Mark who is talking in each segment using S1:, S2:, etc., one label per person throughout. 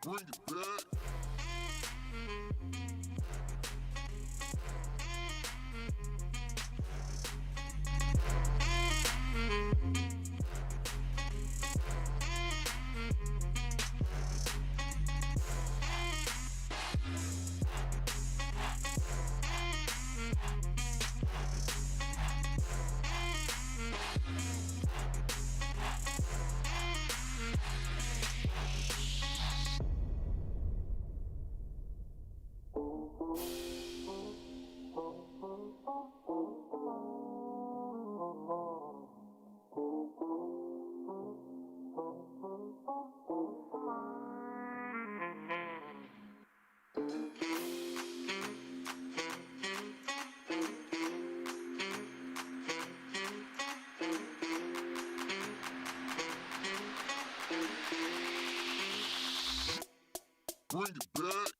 S1: Bring it back. Bring it back.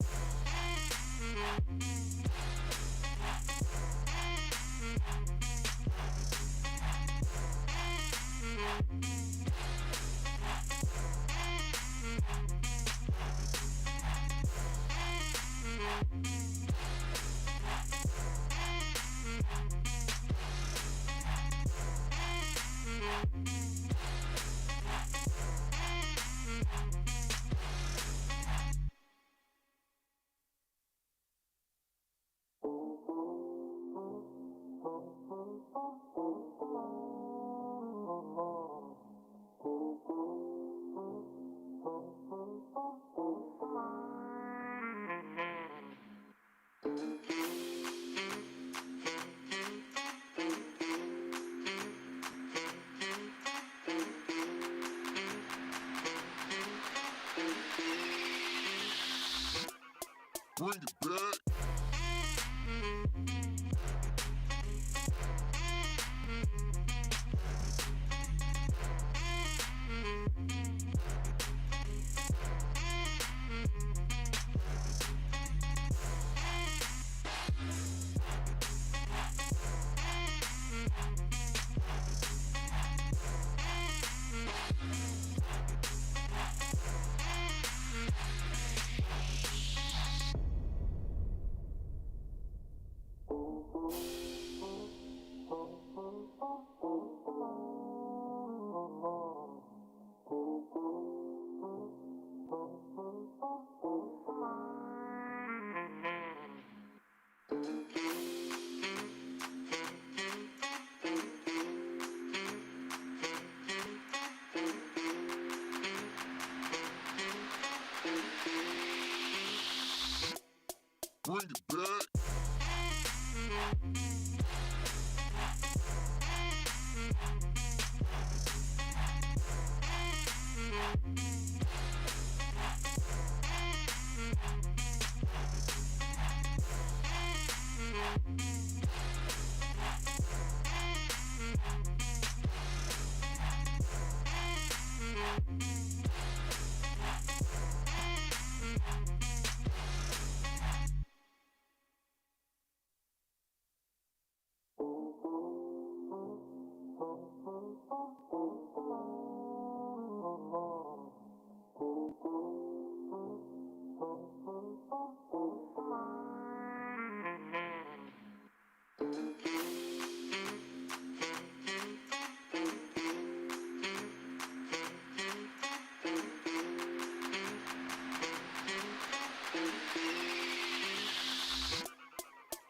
S1: Bring it back.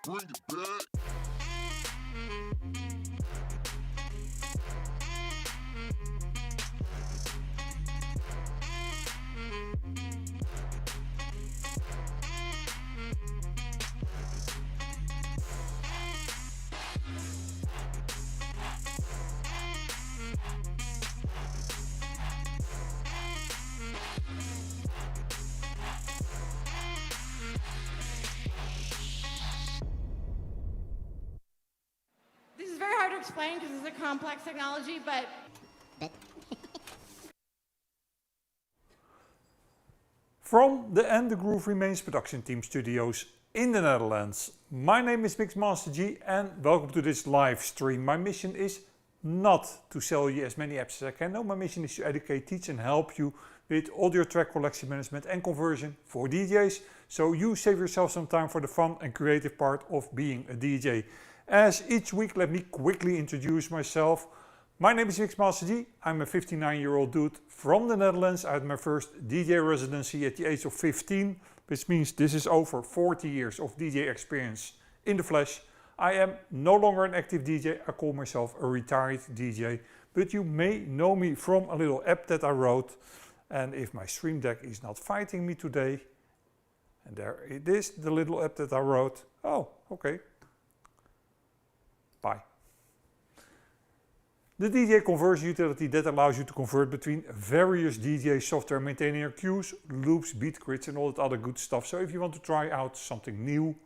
S1: Bring it back.
S2: This is very hard to explain because it's a complex technology, but
S3: From the And the Groove Remains production team studios in the Netherlands, my name is Mixmaster G and welcome to this live stream. My mission is not to sell you as many apps as I can. No, my mission is to educate, teach and help you with audio track collection management and conversion for DJs. So you save yourself some time for the fun and creative part of being a DJ. As each week, let me quickly introduce myself. My name is 𝐸𝐸𝐺. I'm a 59-year-old dude from the Netherlands. I had my first DJ residency at the age of 15, which means this is over 40 years of DJ experience in the flesh. I am no longer an active DJ, I call myself a retired DJ, but you may know me from a little app that I wrote. And if my Stream Deck is not fighting me today, and there it is, the little app that I wrote. Oh, okay. Bye. The DJ conversion utility that allows you to convert between various DJ software, maintaining your cues, loops, beat grids and all that other good stuff. So if you want to try out something new,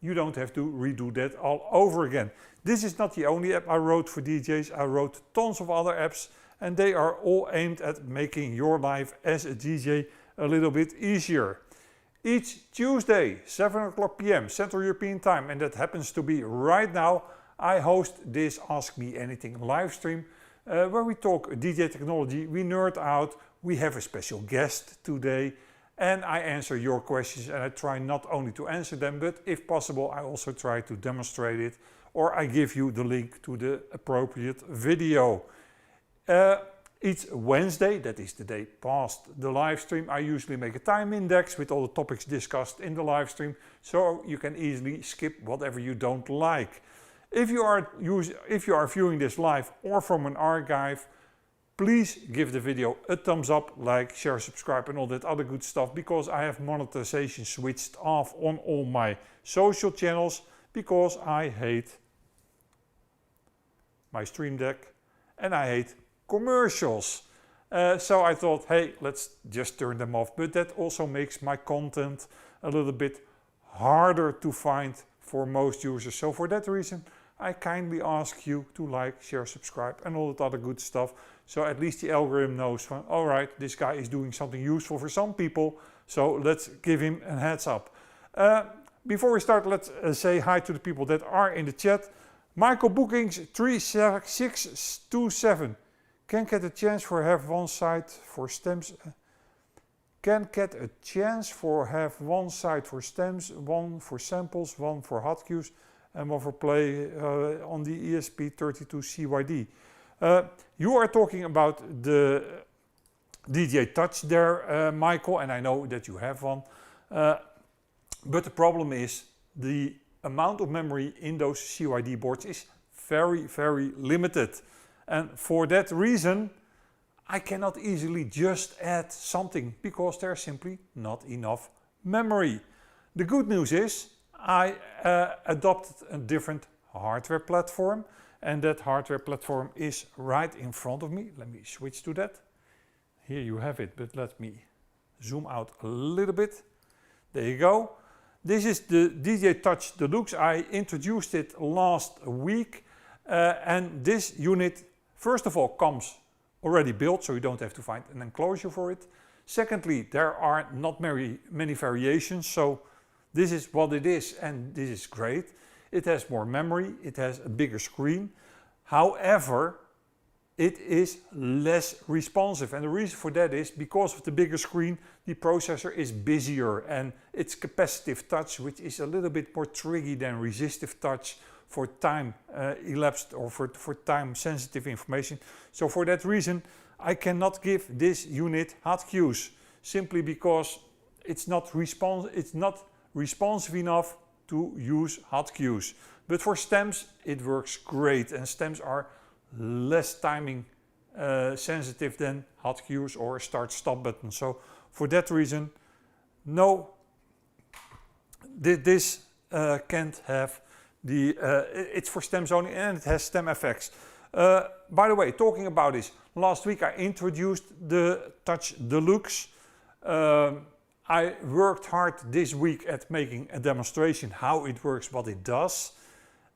S3: you don't have to redo that all over again. This is not the only app I wrote for DJs. I wrote tons of other apps and they are all aimed at making your life as a DJ a little bit easier. Each Tuesday, 7 o'clock PM Central European Time, and that happens to be right now, I host this Ask Me Anything live stream where we talk DJ technology, we nerd out, we have a special guest today and I answer your questions and I try not only to answer them, but if possible I also try to demonstrate it or I give you the link to the appropriate video. Each Wednesday, that is the day past the live stream, I usually make a time index with all the topics discussed in the live stream, so you can easily skip whatever you don't like. If you are viewing this live or from an archive, please give the video a thumbs up, like, share, subscribe and all that other good stuff, because I have monetization switched off on all my social channels because I hate my Stream Deck and I hate commercials. So I thought, hey, let's just turn them off. But that also makes my content a little bit harder to find for most users. So for that reason, I kindly ask you to like, share, subscribe and all that other good stuff. So at least the algorithm knows, all right, this guy is doing something useful for some people. So let's give him a heads up. Before we start, let's say hi to the people that are in the chat. Michael Bookings 36627. Can get a chance for have one side for stems. Can get a chance for have one side for stems, one for samples, one for hot cues, and one for play on the ESP32CYD. You are talking about the DJ Touch there, Michael, and I know that you have one. But the problem is the amount of memory in those CYD boards is very, very limited. And for that reason, I cannot easily just add something because there's simply not enough memory. The good news is I adopted a different hardware platform and that hardware platform is right in front of me. Let me switch to that. Here you have it, but let me zoom out a little bit. There you go. This is the DJ Touch Deluxe. I introduced it last week and this unit first of all comes already built, so you don't have to find an enclosure for it. Secondly, there are not many variations, so this is what it is and this is great. It has more memory, it has a bigger screen. However, it is less responsive, and the reason for that is because of the bigger screen, the processor is busier and it's capacitive touch, which is a little bit more tricky than resistive touch for time elapsed or for time sensitive information. So for that reason, I cannot give this unit hot cues simply because it's not responsive enough to use hot cues. But for stems, it works great, and stems are less timing sensitive than hot cues or a start-stop button. So for that reason, no, this can't have the, it's for stems only and it has stem effects. By the way, talking about this, last week I introduced the Touch Deluxe. I worked hard this week at making a demonstration how it works, what it does.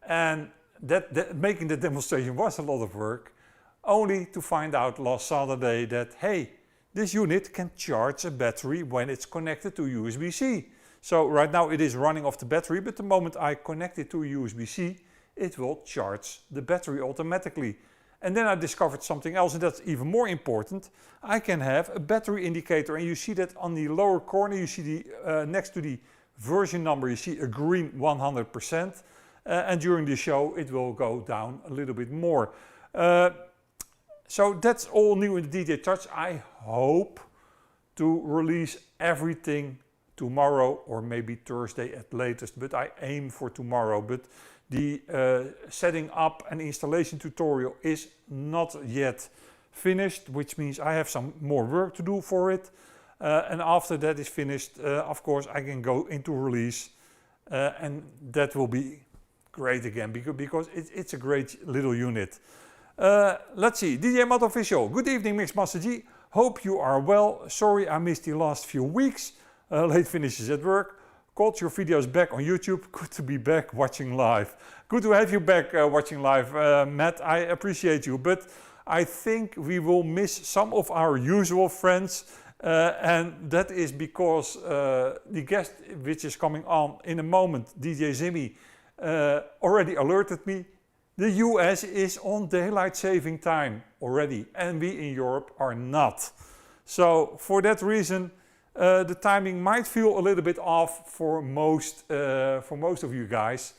S3: And making the demonstration was a lot of work, only to find out last Saturday that, hey, this unit can charge a battery when it's connected to USB-C. So right now it is running off the battery, but the moment I connect it to USB-C, it will charge the battery automatically. And then I discovered something else, and that's even more important. I can have a battery indicator, and you see that on the lower corner, you see the next to the version number, you see a green 100%. And during the show, it will go down a little bit more. So that's all new in the DJ Touch. I hope to release everything tomorrow or maybe Thursday at latest, but I aim for tomorrow. But the setting up and installation tutorial is not yet finished, which means I have some more work to do for it. And after that is finished, of course, I can go into release, and that will be great again, because it's a great little unit. Let's see, DJ Mod Official. Good evening, Mixmaster G. Hope you are well. Sorry I missed the last few weeks. Late finishes at work. Caught your videos back on YouTube. Good to be back watching live. Good to have you back watching live, Matt. I appreciate you, but I think we will miss some of our usual friends, and that is because the guest which is coming on in a moment, DJ Zimmie, already alerted me. The US is on daylight saving time already, and we in Europe are not. So for that reason, the timing might feel a little bit off for most of you guys.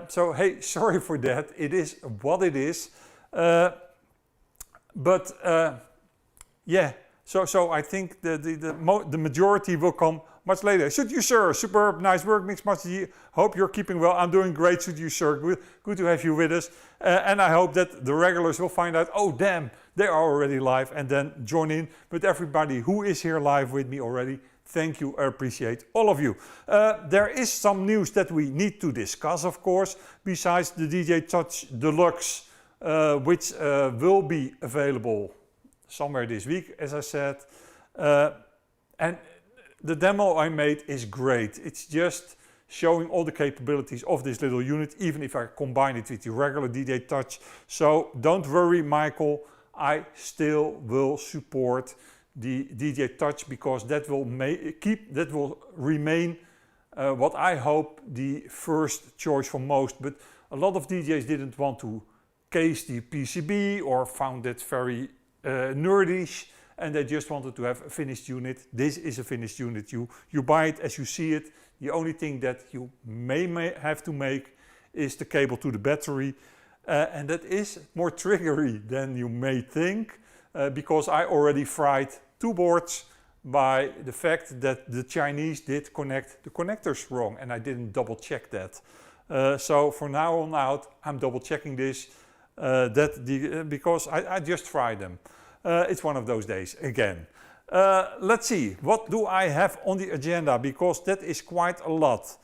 S3: So hey, sorry for that. It is what it is. Yeah. So I think the majority will come much later. Should you, sir? Superb, nice work, Mixmaster G. Hope you're keeping well. I'm doing great, should you, sir. Good to have you with us. And I hope that the regulars will find out, oh damn, they are already live, and then join in. But everybody who is here live with me already, thank you, I appreciate all of you. There is some news that we need to discuss, of course, besides the DJ Touch Deluxe, which will be available somewhere this week, as I said. And the demo I made is great. It's just showing all the capabilities of this little unit, even if I combine it with the regular DJ Touch. So don't worry, Michael, I still will support the DJ Touch, because that will remain what I hope the first choice for most. But a lot of DJs didn't want to case the PCB or found it very nerdish, and they just wanted to have a finished unit. This is a finished unit. You buy it as you see it. The only thing that you may have to make is the cable to the battery, and that is more triggery than you may think, because I already fried two boards by the fact that the Chinese did connect the connectors wrong, and I didn't double check that. So from now on out, I'm double checking this, because I just fried them. It's one of those days again. Let's see, what do I have on the agenda, because that is quite a lot.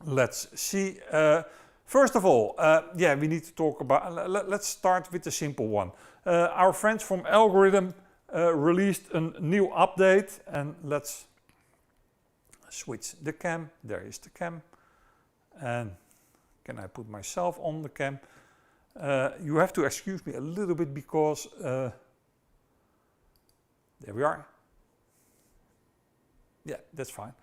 S3: Let's see. First of all, yeah, we need to talk about, let's start with the simple one. Our friends from Algoriddim released a new update, and let's switch the cam. There is the cam. And can I put myself on the cam? You have to excuse me a little bit, because there we are. Yeah, that's fine.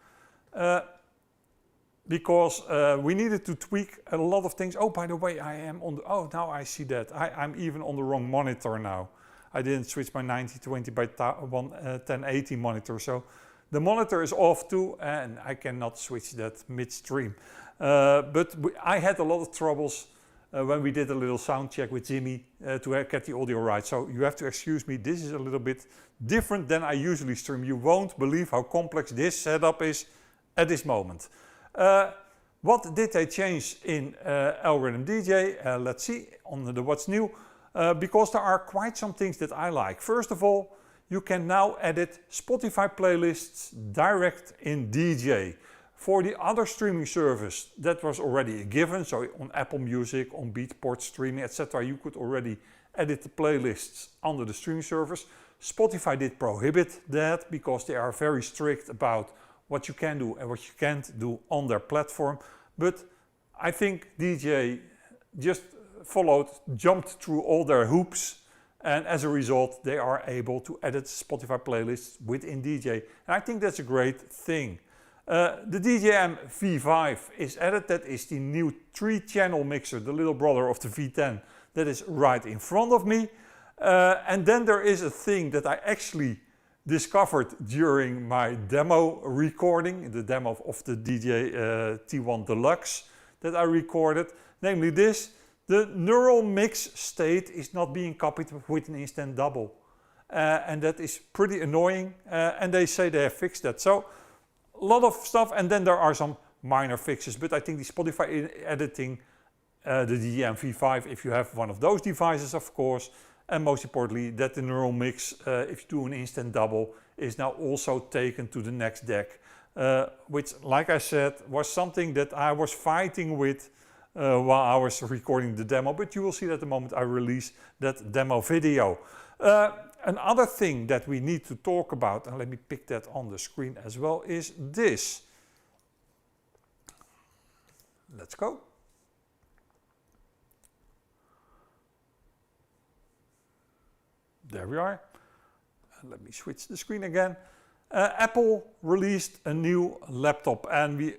S3: Because we needed to tweak a lot of things. Oh, by the way, I am on the, oh, now I see that. I'm even on the wrong monitor now. I didn't switch my 9020 by 1080 monitor. So the monitor is off too, and I cannot switch that midstream. But I had a lot of troubles when we did a little sound check with Zimmie to get the audio right. So you have to excuse me, this is a little bit different than I usually stream. You won't believe how complex this setup is at this moment. What did they change in Algoriddim DJ? Let's see on the what's new, because there are quite some things that I like. First of all, you can now edit Spotify playlists direct in DJ. For the other streaming service, that was already a given. So on Apple Music, on Beatport streaming, etc., you could already edit the playlists under the streaming service. Spotify did prohibit that, because they are very strict about what you can do and what you can't do on their platform. But I think DJ just jumped through all their hoops, and as a result, they are able to edit Spotify playlists within DJ. And I think that's a great thing. The DJM V5 is added. That is the new 3-channel mixer, the little brother of the V10, that is right in front of me. And then there is a thing that I actually discovered during my demo recording, the demo of the DJ T1 Deluxe that I recorded, namely this: the neural mix state is not being copied with an instant double. And that is pretty annoying, and they say they have fixed that. So a lot of stuff, and then there are some minor fixes, but I think the Spotify editing, the DJM V5, if you have one of those devices, of course, and most importantly that the neural mix, if you do an instant double, is now also taken to the next deck, which, like I said, was something that I was fighting with while I was recording the demo, but you will see that the moment I release that demo video. Another thing that we need to talk about, and let me pick that on the screen as well, is this. Let's go. There we are. Let me switch the screen again. Apple released a new laptop, and we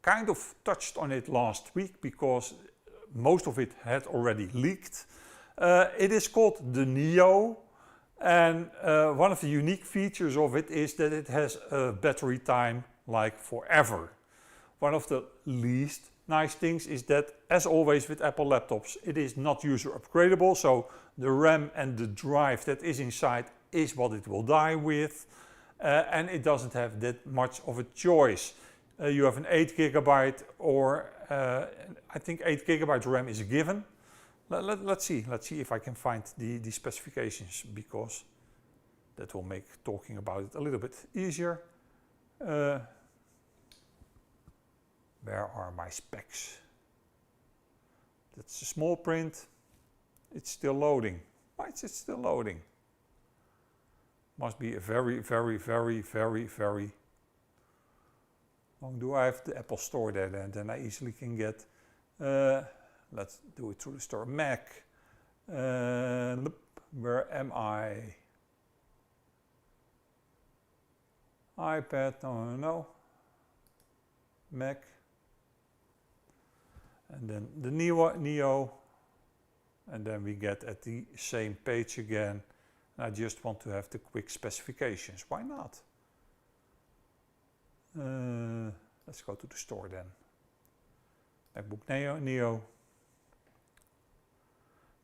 S3: kind of touched on it last week because most of it had already leaked. It is called the Neo, and one of the unique features of it is that it has a battery time like forever. One of the least nice things is that, as always with Apple laptops, it is not user upgradable, so the RAM and the drive that is inside is what it will die with, and it doesn't have that much of a choice. You have an 8 GB or I think 8 GB RAM is a given. Let's see if I can find the specifications, because that will make talking about it a little bit easier. Where are my specs? That's a small print. It's still loading. Why is it still loading? Must be a very long. Do I have the Apple Store there then I easily can get, let's do it through the store. Mac, where am I? iPad, no. Mac. And then the Neo, and then we get at the same page again. And I just want to have the quick specifications. Why not? Let's go to the store then. MacBook Neo.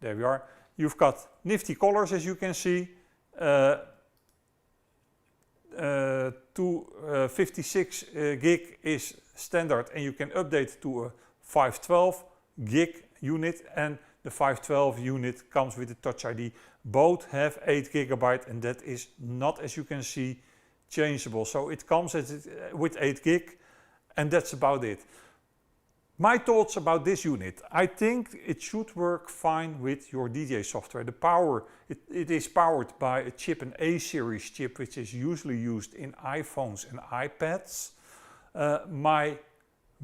S3: There we are. You've got nifty colors, as you can see. 256 gig is standard, and you can update to a 512 gig unit, and the 512 unit comes with the Touch ID. Both have 8 GB, and that is not, as you can see, changeable. So it comes with 8 gig, and that's about it. My thoughts about this unit. I think it should work fine with your DJ software. The power, it is powered by a chip, an A series chip, which is usually used in iPhones and iPads. My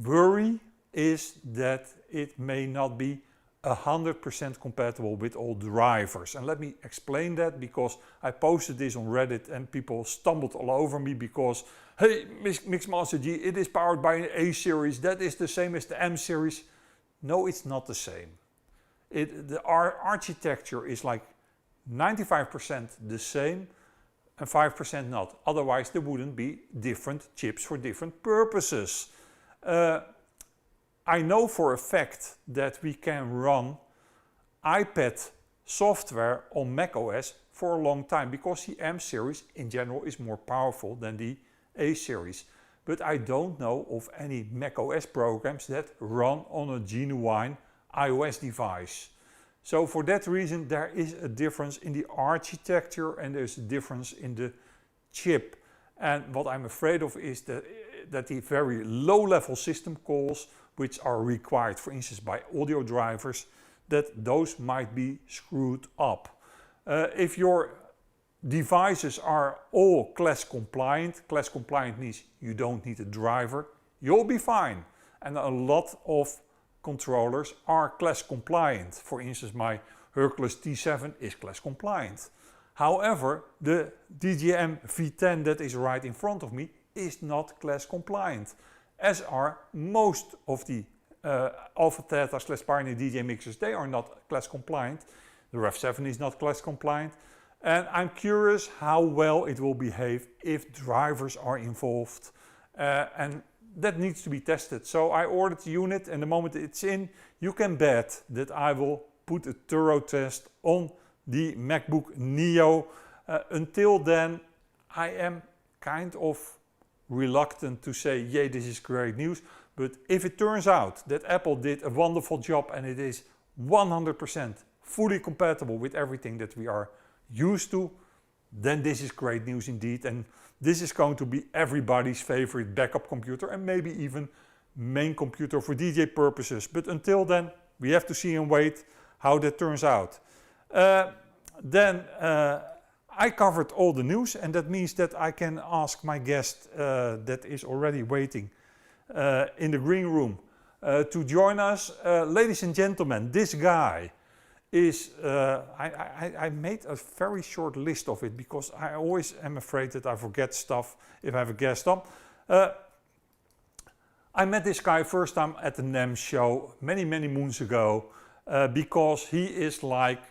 S3: worry is that it may not be 100% compatible with all drivers. And let me explain that, because I posted this on Reddit and people stumbled all over me because, hey, Mixmaster G, it is powered by an A series, that is the same as the M series. No, it's not the same. Our architecture is like 95% the same and 5% not. Otherwise there wouldn't be different chips for different purposes. I know for a fact that we can run iPad software on macOS for a long time, because the M series in general is more powerful than the A series. But I don't know of any macOS programs that run on a genuine iOS device. So for that reason there is a difference in the architecture and there's a difference in the chip. And what I'm afraid of is that the very low level system calls, which are required, for instance, by audio drivers, that those might be screwed up. If your devices are all class compliant means you don't need a driver, you'll be fine. And a lot of controllers are class compliant. For instance, my Hercules T7 is class compliant. However, the DJM V10 that is right in front of me is not class compliant, as are most of the 𝗵𝗲𝗃/binary DJ mixers. They are not class compliant. The Rev7 is not class compliant. And I'm curious how well it will behave if drivers are involved. And that needs to be tested. So I ordered the unit, and the moment it's in, you can bet that I will put a thorough test on the MacBook Neo. Until then, I am kind of reluctant to say, yay, this is great news. But if it turns out that Apple did a wonderful job and it is 100% fully compatible with everything that we are used to, then this is great news indeed. And this is going to be everybody's favorite backup computer and maybe even main computer for DJ purposes. But until then, we have to see and wait how that turns out. Then I covered all the news, and that means that I can ask my guest that is already waiting in the green room to join us. Ladies and gentlemen, this guy is, I made a very short list of it because I always am afraid that I forget stuff if I have a guest on. I met this guy first time at the NAMM show many moons ago because he is like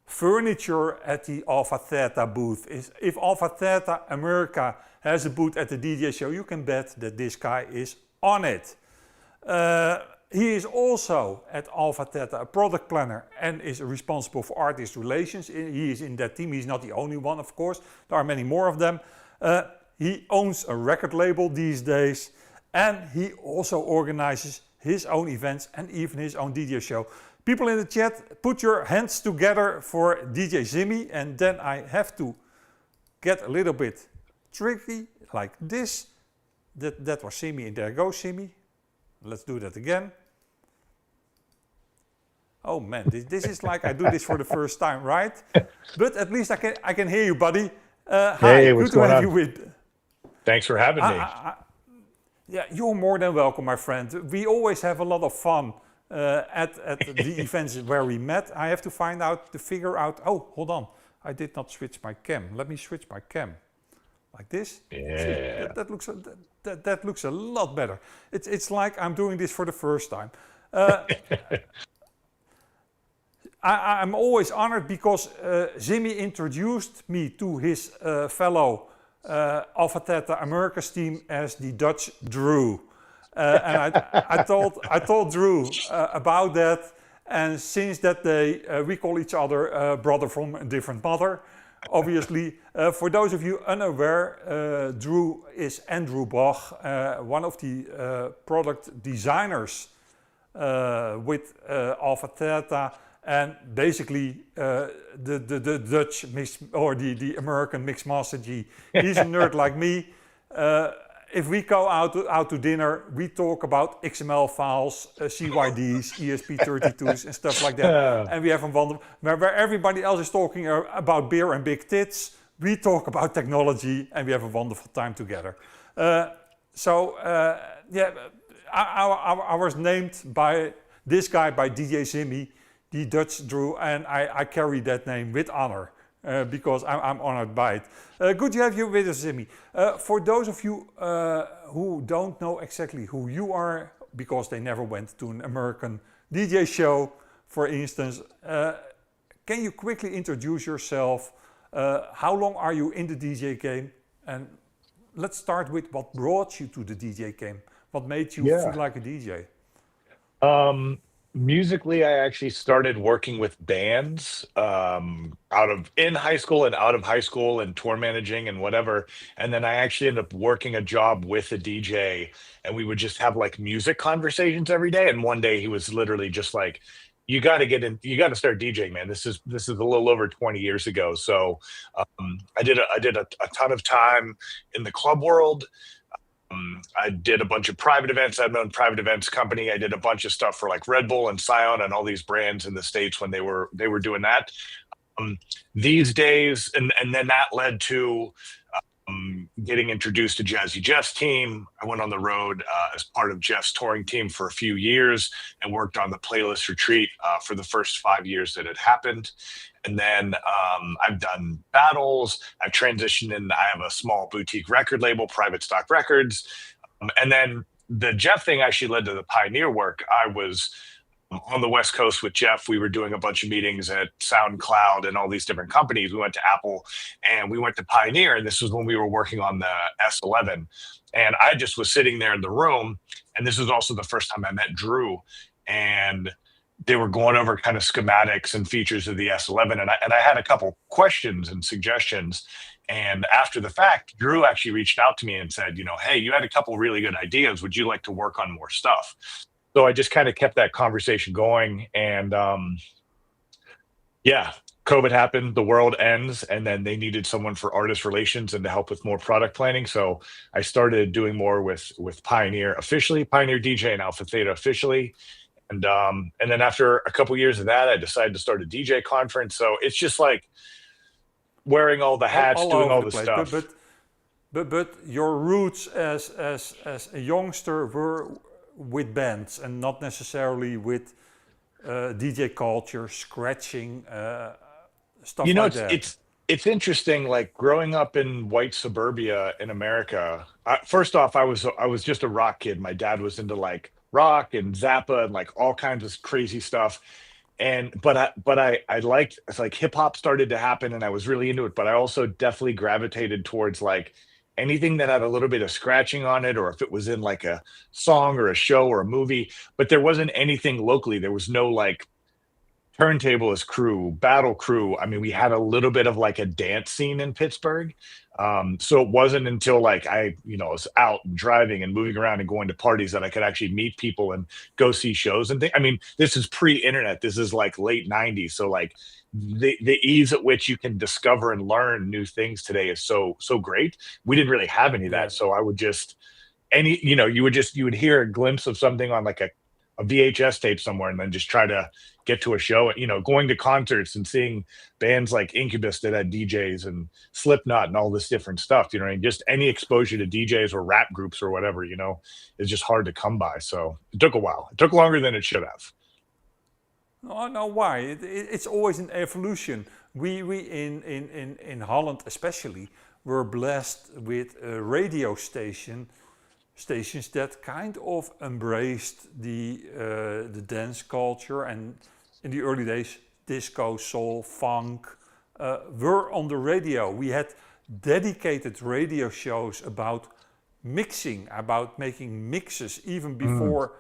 S3: furniture at the 𝗵𝗲𝗃 booth. If 𝗵𝗲𝗃 America has a booth at the DJ show, you can bet that this guy is on it. He is also at 𝗵𝗲𝗃 a product planner and is responsible for artist relations. He is in that team. He's not the only one, of course. There are many more of them. He owns a record label these days, and he also organizes his own events and even his own DJ show. People in the chat, put your hands together for DJ Zimmie, and then I have to get a little bit tricky like this. That was Zimmie, and there goes Zimmie. Let's do that again. Oh man, this is like I do this for the first time, right? But at least I can hear you, buddy. Hi,
S4: hey, what's
S3: good to
S4: going
S3: have
S4: on?
S3: you with.
S4: Thanks for having me.
S3: Yeah, you're more than welcome, my friend. We always have a lot of fun at the events where we met. I have to figure out. Oh, hold on, I did not switch my cam. Let me switch my cam. Like this.
S4: Yeah.
S3: See, that looks a lot better. It's like I'm doing this for the first time. I'm always honored because Zimmie introduced me to his fellow 𝗵𝗲𝗃 America's team as the Dutch Drew. And I told Drew about that, and since that day we call each other brother from a different mother. Obviously, for those of you unaware, Drew is Andrew Bach, one of the product designers with 𝗵𝗲𝗃, and basically the Dutch mix, or the American mix master G. He's a nerd like me. If we go out to dinner, we talk about XML files, CYDs, ESP32s, and stuff like that. And we have a wonderful, where everybody else is talking about beer and big tits, we talk about technology, and we have a wonderful time together. Yeah, I was named by this guy, by DJ Zimmie, the Dutch Drew, and I carry that name with honor. Because I'm honored by it. Good to have you with us, Zimmie. For those of you who don't know exactly who you are, because they never went to an American DJ show, for instance, can you quickly introduce yourself? How long are you in the DJ game? And let's start with what brought you to the DJ game. What made you feel like a DJ?
S4: Musically, I actually started working with bands in high school and out of high school, and tour managing and whatever. And then I actually ended up working a job with a DJ, and we would just have like music conversations every day. And one day he was literally just like, "You got to get in. You got to start DJing, man. This is a little over 20 years ago." So I did a ton of time in the club world. I did a bunch of private events. I had my own private events company. I did a bunch of stuff for like Red Bull and Scion and all these brands in the States when they were doing that. These days, and then that led to getting introduced to 𝐤𝐈𝐳 team. I went on the road as part of Jeff's touring team for a few years and worked on the playlist retreat for the first 5 years that it happened. And then I've done battles. I've transitioned in. I have a small boutique record label, Private Stock Records. And then the Jeff thing actually led to the Pioneer work. I was on the West Coast with Jeff. We were doing a bunch of meetings at SoundCloud and all these different companies. We went to Apple and we went to Pioneer. And this was when we were working on the S11. And I just was sitting there in the room. And this was also the first time I met Drew. And they were going over kind of schematics and features of the S11. And I had a couple questions and suggestions. And after the fact, Drew actually reached out to me and said, you know, hey, you had a couple really good ideas. Would you like to work on more stuff? So I just kind of kept that conversation going. And yeah, COVID happened, the world ends, and then they needed someone for artist relations and to help with more product planning. So I started doing more with Pioneer officially, Pioneer DJ and Alpha Theta officially. And then after a couple years of that, I decided to start a DJ conference. So it's just like wearing all the hats, doing all the stuff.
S3: But your roots as a youngster were with bands and not necessarily with DJ culture, scratching, stuff
S4: You know,
S3: like that.
S4: it's interesting. Like growing up in white suburbia in America. First off, I was just a rock kid. My dad was into like rock and Zappa and like all kinds of crazy stuff. And but I liked, it's like hip hop started to happen and I was really into it. But I also definitely gravitated towards like anything that had a little bit of scratching on it, or if it was in like a song or a show or a movie. But there wasn't anything locally. There was no like turntablist crew, battle crew. I mean, we had a little bit of like a dance scene in Pittsburgh. So it wasn't until like I, was out and driving and moving around and going to parties that I could actually meet people and go see shows and things. I mean, this is pre-internet. This is like late 90s. So like the ease at which you can discover and learn new things today is so great. We didn't really have any of that. So I would just you would hear a glimpse of something on like a VHS tape somewhere and then just try to get to a show, going to concerts and seeing bands like Incubus that had DJs and Slipknot and all this different stuff, and just any exposure to DJs or rap groups or whatever, is just hard to come by. So it took a while. It took longer than it should have.
S3: No, why? It's always an evolution. We in Holland especially were blessed with a radio stations that kind of embraced the dance culture, and in the early days, disco, soul, funk were on the radio. We had dedicated radio shows about mixing, about making mixes. Even before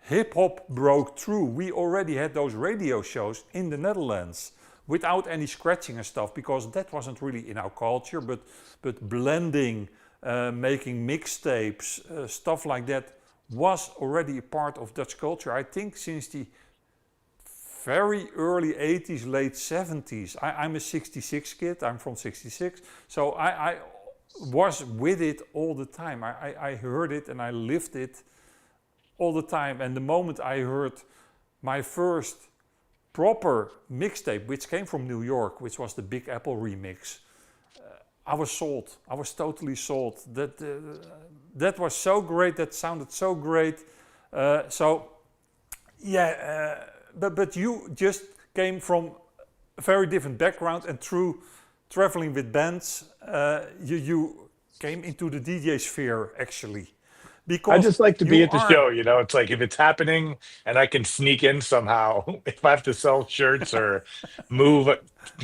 S3: hip hop broke through, we already had those radio shows in the Netherlands without any scratching and stuff, because that wasn't really in our culture. But blending, making mixtapes, stuff like that was already a part of Dutch culture. I think since the very early 80s, late 70s. I'm a 66 kid, I'm from 66. So I was with it all the time. I heard it and I lived it all the time. And the moment I heard my first proper mixtape, which came from New York, which was the Big Apple remix, I was sold. I was totally sold. That was so great. That sounded so great. But you just came from a very different background, and through traveling with bands, you came into the DJ sphere actually. Because
S4: I just like to be at the show, it's like if it's happening and I can sneak in somehow, if I have to sell shirts or move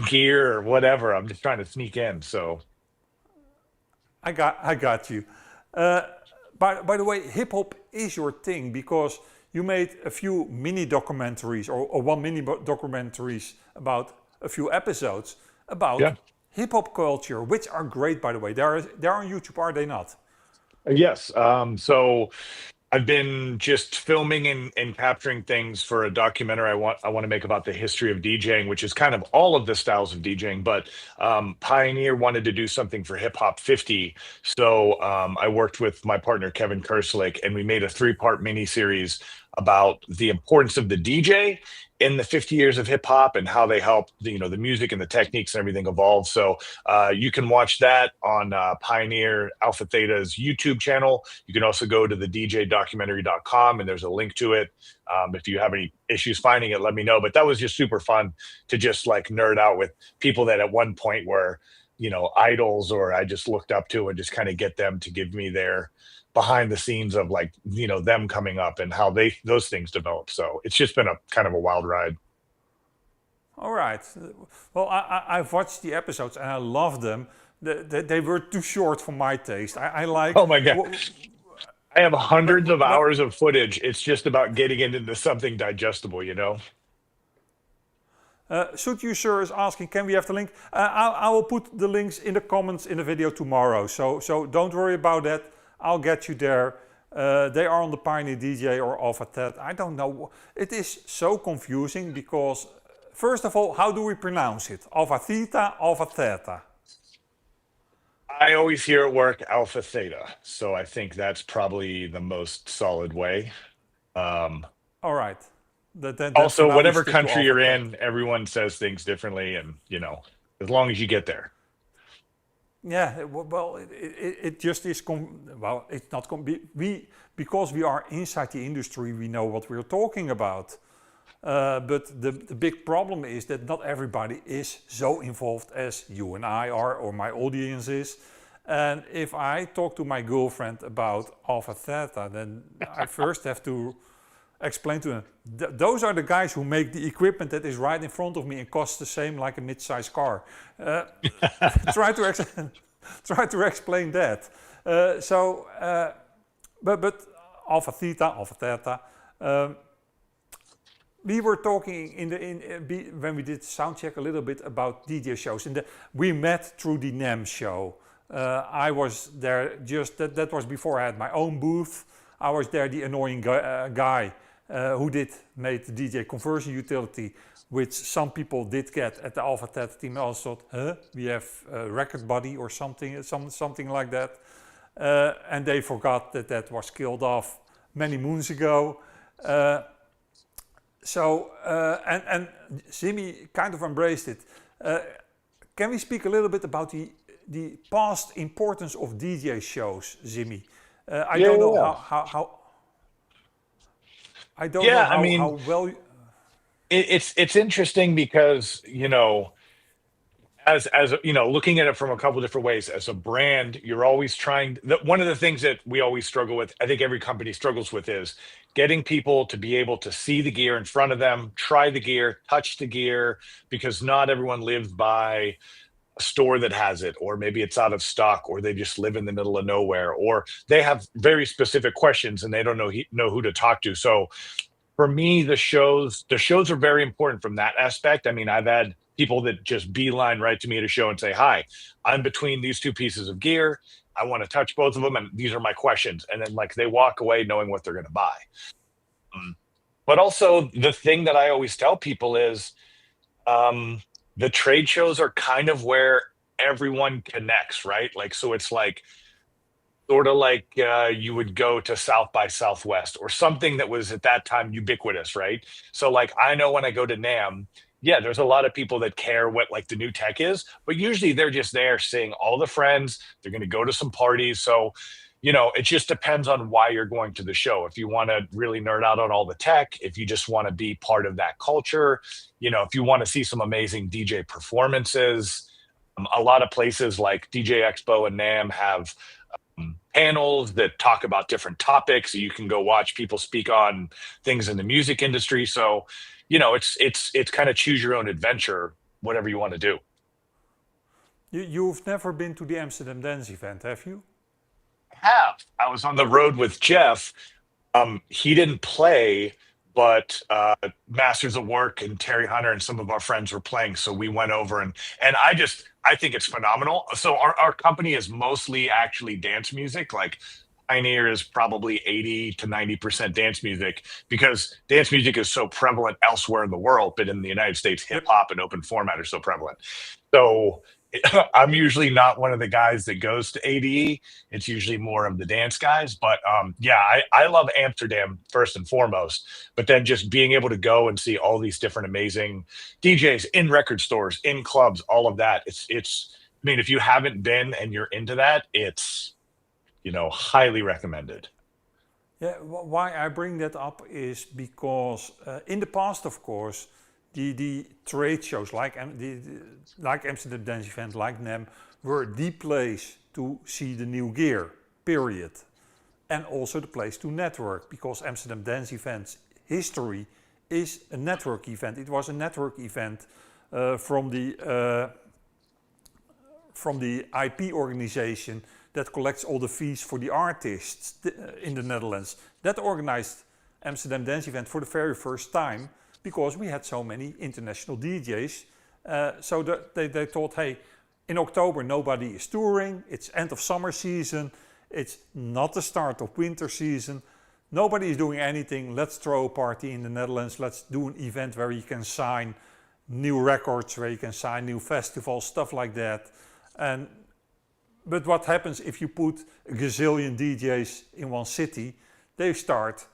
S4: gear or whatever, I'm just trying to sneak in. So
S3: I got you. By the way, hip hop is your thing, because you made a few mini documentaries or one mini documentaries about a few episodes about hip hop culture, which are great, by the way. They're on YouTube, are they not?
S4: Yes. So I've been just filming and capturing things for a documentary I want to make about the history of DJing, which is kind of all of the styles of DJing. But Pioneer wanted to do something for Hip Hop 50, so I worked with my partner Kevin Kerslake, and we made a 3-part mini series about the importance of the DJ in the 50 years of hip hop and how they helped, the music and the techniques and everything evolve. So you can watch that on Pioneer Alpha Theta's YouTube channel. You can also go to the djdocumentary.com and there's a link to it. If you have any issues finding it, let me know. But that was just super fun to just like nerd out with people that at one point were, idols or I just looked up to, and just kind of get them to give me their behind the scenes of like, them coming up and how those things develop. So it's just been a kind of a wild ride.
S3: All right. Well, I've watched the episodes and I love them. They were too short for my taste. I like.
S4: Oh my God. I have hundreds of hours of footage. It's just about getting it into something digestible,
S3: Shoot You Sir is asking, can we have the link? I will put the links in the comments in the video tomorrow. So don't worry about that. I'll get you there. They are on the Pioneer DJ or Alpha Tet. I don't know. It is so confusing because, first of all, how do we pronounce it? Alpha Theta, Alpha Theta?
S4: I always hear it work Alpha Theta. So I think that's probably the most solid way.
S3: All right.
S4: Also, whatever country you're in, everyone says things differently. And, as long as you get there.
S3: Yeah, well, it just is, well, it's not, because we are inside the industry, we know what we're talking about. But the big problem is that not everybody is so involved as you and I are, or my audience is. And if I talk to my girlfriend about Alpha Theta, then I first have to explain to them, those are the guys who make the equipment that is right in front of me and costs the same like a mid-sized car. Try to explain that. But Alpha Theta, Alpha Theta. We were talking when we did sound check a little bit about DJ shows. We met through the NAMM show. I was there that was before I had my own booth. I was there, the annoying guy who made the DJ conversion utility, which some people did get at the Alpha Tet team. I also thought, we have a record buddy or something like that. And they forgot that was killed off many moons ago. And Zimmie kind of embraced it. Can we speak a little bit about the past importance of DJ shows, Zimmie? I don't know how I don't know how well.
S4: It's interesting because as looking at it from a couple different ways. As a brand, you're always trying. One of the things that we always struggle with, I think every company struggles with, is getting people to be able to see the gear in front of them, try the gear, touch the gear, because not everyone lives by a store that has it, or maybe it's out of stock, or they just live in the middle of nowhere, or they have very specific questions and they don't know who to talk to. So for me, the shows are very important from that aspect. I mean, I've had people that just beeline right to me at a show and say, hi, I'm between these two pieces of gear. I want to touch both of them, and these are my questions. And then they walk away knowing what they're going to buy. But also the thing that I always tell people is, the trade shows are kind of where everyone connects, right? So it's sort of like you would go to South by Southwest or something that was at that time ubiquitous, right? So I know when I go to NAMM, there's a lot of people that care what the new tech is, but usually they're just there seeing all the friends. They're going to go to some parties. So, it just depends on why you're going to the show. If you want to really nerd out on all the tech, if you just want to be part of that culture, if you want to see some amazing DJ performances, a lot of places like DJ Expo and NAMM have panels that talk about different topics. You can go watch people speak on things in the music industry. So, it's kind of choose your own adventure, whatever you want to do.
S3: You've never been to the Amsterdam Dance event, have you?
S4: I was on the road with Jeff. He didn't play, but Masters of Work and Terry Hunter and some of our friends were playing. So we went over and I think it's phenomenal. So our company is mostly actually dance music. Pioneer is probably 80 to 90% dance music, because dance music is so prevalent elsewhere in the world, but in the United States, hip hop and open format are so prevalent. So I'm usually not one of the guys that goes to ADE. It's usually more of the dance guys. But yeah, I love Amsterdam first and foremost. But then just being able to go and see all these different amazing DJs in record stores, in clubs, all of that. It's. I mean, if you haven't been and you're into that, it's highly recommended.
S3: Yeah, why I bring that up is because in the past, of course, the trade shows like like Amsterdam Dance Event, like NAMM, were the place to see the new gear, period. And also the place to network, because Amsterdam Dance Event's history is a network event. It was a network event from the IP organization that collects all the fees for the artists in the Netherlands. That organized Amsterdam Dance Event for the very first time because we had so many international DJs. So they thought, hey, in October nobody is touring, it's end of summer season, it's not the start of winter season, nobody is doing anything, let's throw a party in the Netherlands, let's do an event where you can sign new records, where you can sign new festivals, stuff like that. But what happens if you put a gazillion DJs in one city? They start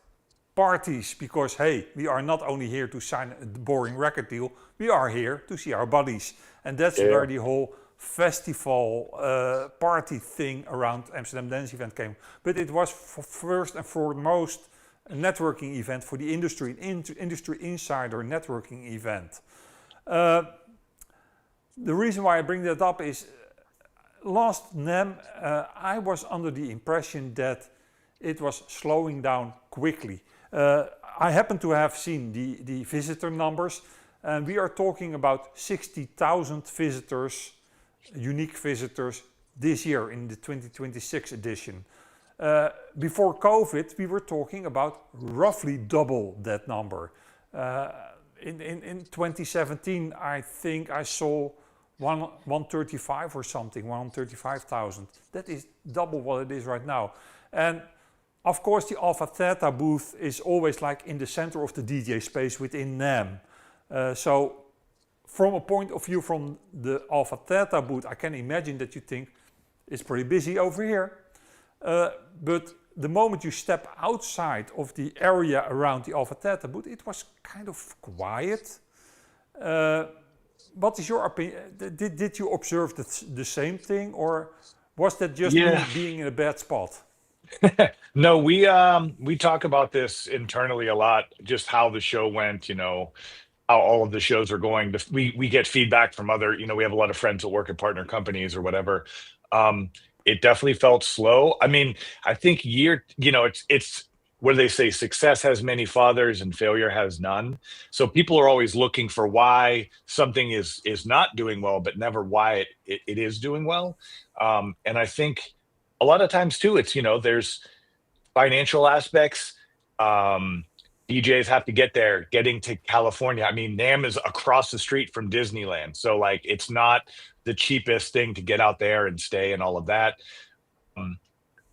S3: parties because, hey, we are not only here to sign a boring record deal, we are here to see our buddies. And that's where the whole festival party thing around Amsterdam Dance Event came. But it was first and foremost a networking event for the industry, an industry insider networking event. The reason why I bring that up is last NAMM, I was under the impression that it was slowing down quickly. I happen to have seen the visitor numbers, and we are talking about 60,000 visitors, unique visitors, this year in the 2026 edition. Before COVID, we were talking about roughly double that number. In 2017, I think I saw 135 or something, 135,000. That is double what it is right now. And of course the 𝗷𝗲𝗃 booth is always like in the center of the DJ space within NAMM. So from a point of view from the 𝗷𝗲𝗃 booth, I can imagine that you think it's pretty busy over here. But the moment you step outside of the area around the 𝗷𝗲𝗃 booth, it was kind of quiet. What is your opinion? Did you observe the same thing, or was that just me being in a bad spot?
S4: No, we talk about this internally a lot, just how the show went, how all of the shows are going. We get feedback from other, we have a lot of friends that work at partner companies or whatever. It definitely felt slow. I mean, I think it's what do they say? Success has many fathers and failure has none. So people are always looking for why something is not doing well, but never why it is doing well. And I think a lot of times too, it's, there's financial aspects. DJs have to get there, getting to California. I mean, NAMM is across the street from Disneyland. So like, it's not the cheapest thing to get out there and stay and all of that.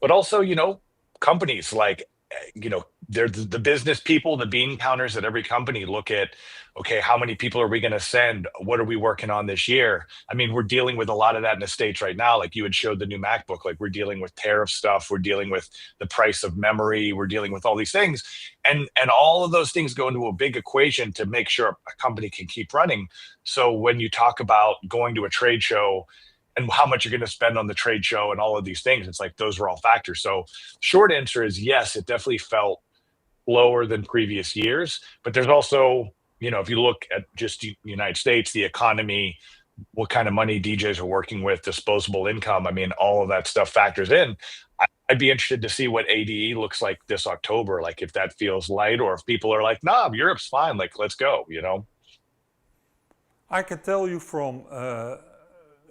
S4: But also, companies like, they're the business people, the bean counters at every company look at, okay, how many people are we going to send? What are we working on this year? I mean, we're dealing with a lot of that in the States right now. Like you had showed the new MacBook, like we're dealing with tariff stuff. We're dealing with the price of memory. We're dealing with all these things. And all of those things go into a big equation to make sure a company can keep running. So when you talk about going to a trade show and how much you're going to spend on the trade show and all of these things, it's like those are all factors. So short answer is yes, it definitely felt lower than previous years. But there's also, if you look at just the United States, the economy, what kind of money DJs are working with, disposable income, I mean, all of that stuff factors in. I'd be interested to see what ADE looks like this October, like if that feels light or if people are like, nah, Europe's fine, like let's go,
S3: I can tell you from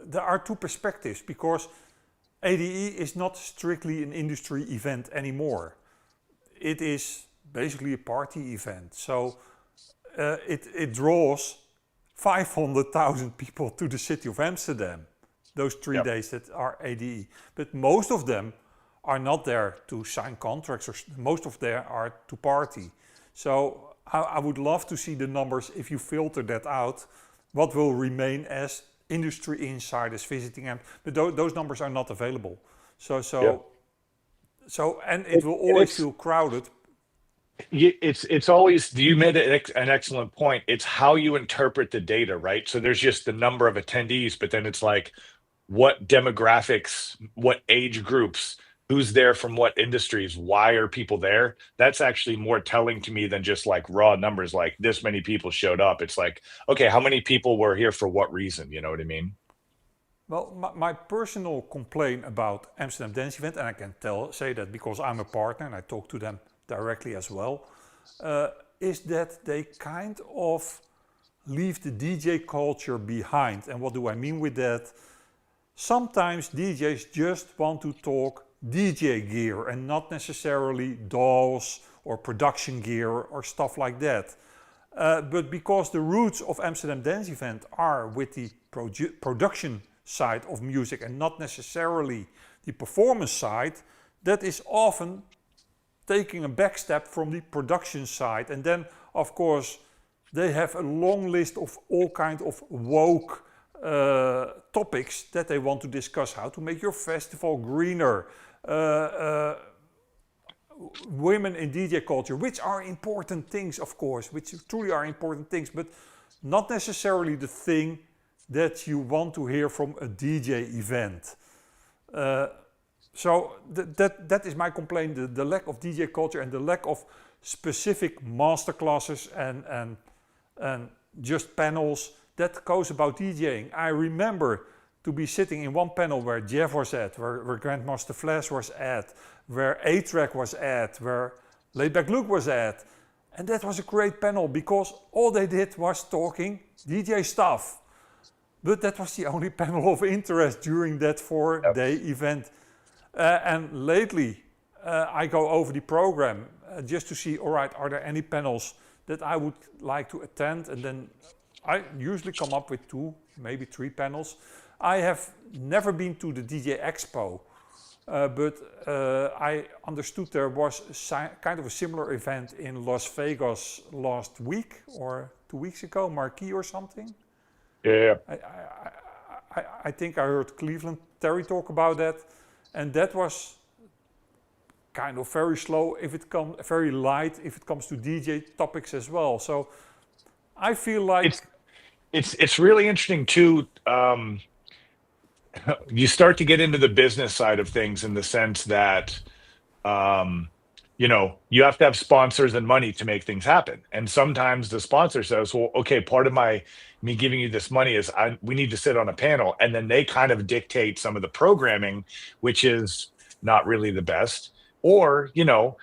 S3: there are two perspectives, because ADE is not strictly an industry event anymore. It is basically a party event. So it draws 500,000 people to the city of Amsterdam, those 3 days that are ADE. But most of them are not there to sign contracts, or most of them are to party. So I would love to see the numbers if you filter that out, what will remain as industry insiders visiting them, but those numbers are not available. So and it will always feel crowded.
S4: It's always, you made an excellent point. It's how you interpret the data, right? So there's just the number of attendees, but then it's like, what demographics, what age groups, who's there from what industries, why are people there? That's actually more telling to me than just like raw numbers, like this many people showed up. It's like, okay, how many people were here for what reason? You know what I mean?
S3: Well, my personal complaint about Amsterdam Dance Event, and I can say that because I'm a partner and I talk to them directly as well, is that they kind of leave the DJ culture behind. And what do I mean with that? Sometimes DJs just want to talk DJ gear and not necessarily DAWs or production gear or stuff like that. But because the roots of Amsterdam Dance Event are with the production side of music and not necessarily the performance side, that is often taking a back step from the production side. And then, of course, they have a long list of all kinds of woke topics that they want to discuss. How to make your festival greener, women in DJ culture, which are important things, of course, which truly are important things, but not necessarily the thing that you want to hear from a DJ event. So that is my complaint, the lack of DJ culture and the lack of specific masterclasses and just panels that goes about DJing. I remember to be sitting in one panel where Jeff was at, where Grandmaster Flash was at, where A-Track was at, where Laidback Luke was at. And that was a great panel because all they did was talking DJ stuff. But that was the only panel of interest during that 4-day event. And lately, I go over the program just to see, all right, are there any panels that I would like to attend? And then I usually come up with 2, maybe 3 panels. I have never been to the DJ Expo, but I understood there was kind of a similar event in Las Vegas last week or 2 weeks ago, Marquee or something.
S4: Yeah.
S3: I think I heard Cleveland Terry talk about that, and that was kind of very slow if it comes, very light if it comes to DJ topics as well. So I feel like
S4: it's really interesting too. You start to get into the business side of things in the sense that you know, you have to have sponsors and money to make things happen. And sometimes the sponsor says, well, okay, part of me giving you this money is we need to sit on a panel. And then they kind of dictate some of the programming, which is not really the best. Or, you know,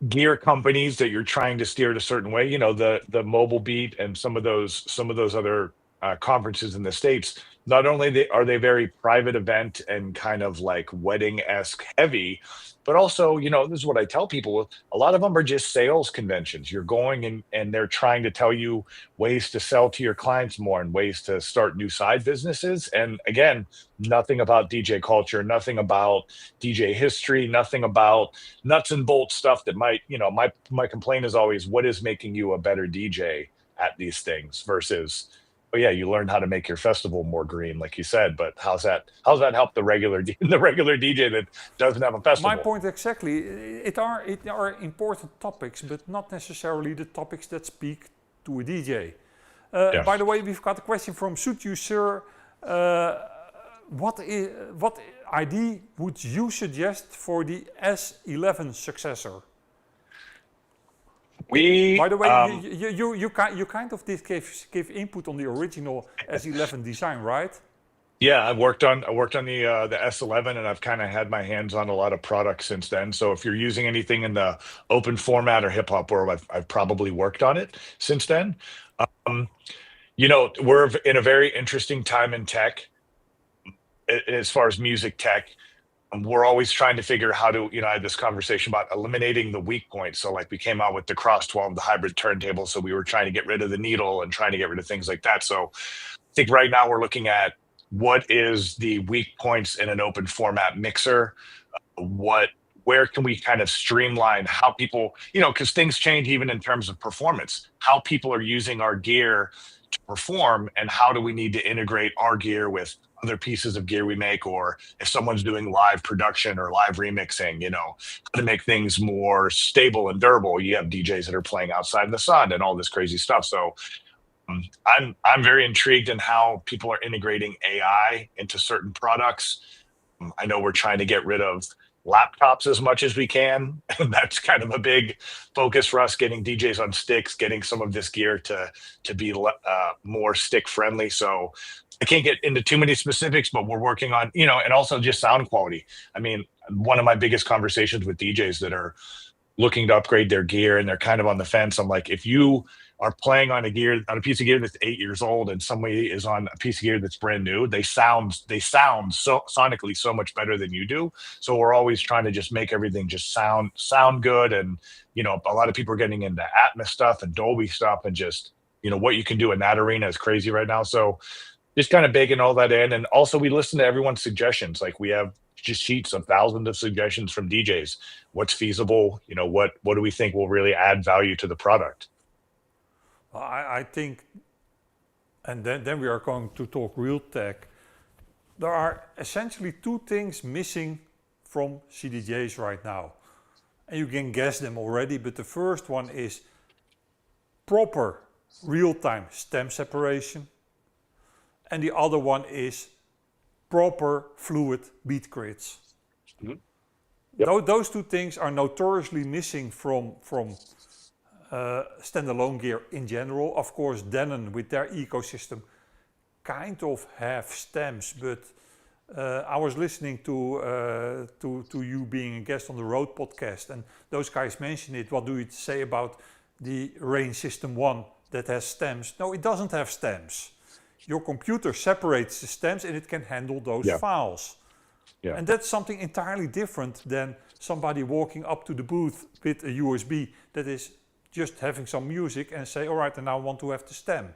S4: gear companies that you're trying to steer it a certain way, you know, the Mobile Beat and some of those other conferences in the States. Not only are they very private event and kind of like wedding-esque heavy, but also, you know, this is what I tell people, a lot of them are just sales conventions. You're going and they're trying to tell you ways to sell to your clients more and ways to start new side businesses. And again, nothing about DJ culture, nothing about DJ history, nothing about nuts and bolts stuff that might, you know, my complaint is always, what is making you a better DJ at these things versus, oh yeah, you learned how to make your festival more green, like you said. But how's that help the regular DJ that doesn't have a festival?
S3: My point exactly. It are important topics, but not necessarily the topics that speak to a DJ. By the way, we've got a question from Sutju Sir. What ID would you suggest for the S11 successor? By the way, you kind of did give input on the original S11 design, right?
S4: Yeah, I worked on the S11, and I've kind of had my hands on a lot of products since then. So if you're using anything in the open format or hip hop world, I've probably worked on it since then. You know, we're in a very interesting time in tech, as far as music tech. We're always trying to figure how to, you know, I had this conversation about eliminating the weak points. So like we came out with the Cross 12, the hybrid turntable. So we were trying to get rid of the needle and trying to get rid of things like that. So I think right now we're looking at what is the weak points in an open format mixer? Where can we kind of streamline how people, you know, because things change even in terms of performance, how people are using our gear to perform, and how do we need to integrate our gear with other pieces of gear we make, or if someone's doing live production or live remixing, you know, how to make things more stable and durable. You have DJs that are playing outside in the sun and all this crazy stuff. So I'm very intrigued in how people are integrating AI into certain products. I know we're trying to get rid of laptops as much as we can. And that's kind of a big focus for us, getting DJs on sticks, getting some of this gear to be more stick friendly. So I can't get into too many specifics, but we're working on, you know, and also just sound quality. I mean, one of my biggest conversations with DJs that are looking to upgrade their gear and they're kind of on the fence, I'm like, if you are playing on a piece of gear that's 8 years old and somebody is on a piece of gear that's brand new, they sound so sonically so much better than you do. So we're always trying to just make everything just sound good. And, you know, a lot of people are getting into Atmos stuff and Dolby stuff, and just, you know, what you can do in that arena is crazy right now. So just kind of baking all that in. And also we listen to everyone's suggestions. Like, we have just sheets of thousands of suggestions from DJs. What's feasible? You know, what do we think will really add value to the product?
S3: I think, and then we are going to talk real tech. There are essentially two things missing from CDJs right now. And you can guess them already, but the first one is proper real-time stem separation. And the other one is proper fluid beat grids.
S4: Mm-hmm. Yep.
S3: Those two things are notoriously missing from standalone gear in general. Of course, Denon with their ecosystem kind of have stems, but I was listening to you being a guest on the Road podcast, and those guys mentioned it. What do you say about the Rain System 1 that has stems? No, it doesn't have stems. Your computer separates the stems and it can handle those files. Yeah. And that's something entirely different than somebody walking up to the booth with a USB that is just having some music and say, all right, and now I want to have the stem.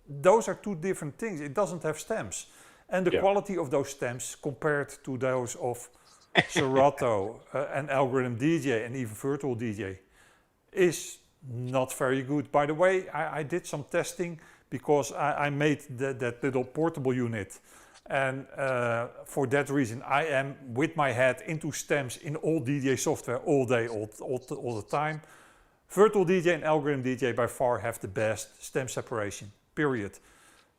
S3: Those are two different things. It doesn't have stems. And the quality of those stems compared to those of Serato and Algoriddim DJ and even Virtual DJ is not very good. By the way, I did some testing because I made that little portable unit. And for that reason, I am with my head into stems in all DJ software all day, all the time. Virtual DJ and Algoriddim DJ by far have the best stem separation, period.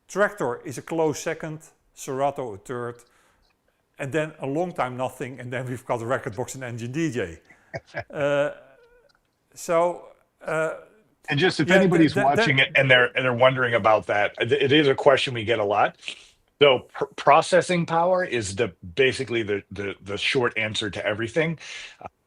S3: Traktor is a close second, Serato a third, and then a long time nothing, and then we've got Rekordbox and Engine DJ.
S4: And just if anybody's watching it and they're wondering about that, it is a question we get a lot. So processing power is basically the short answer to everything.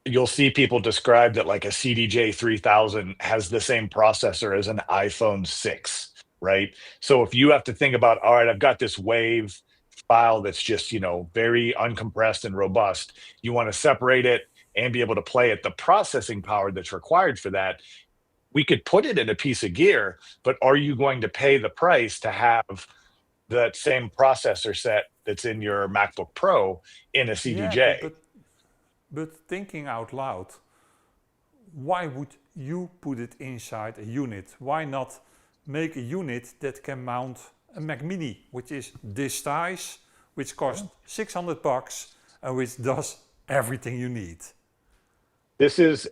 S4: You'll see people describe that like a CDJ 3000 has the same processor as an iPhone 6, right? So if you have to think about, all right, I've got this wave file that's just, you know, very uncompressed and robust. You want to separate it and be able to play it. The processing power that's required for that, we could put it in a piece of gear, but are you going to pay the price to have that same processor set that's in your MacBook Pro in a CDJ?
S3: Yeah, but thinking out loud, why would you put it inside a unit? Why not make a unit that can mount a Mac Mini, which is this size, which costs $600 and which does everything you need?
S4: This is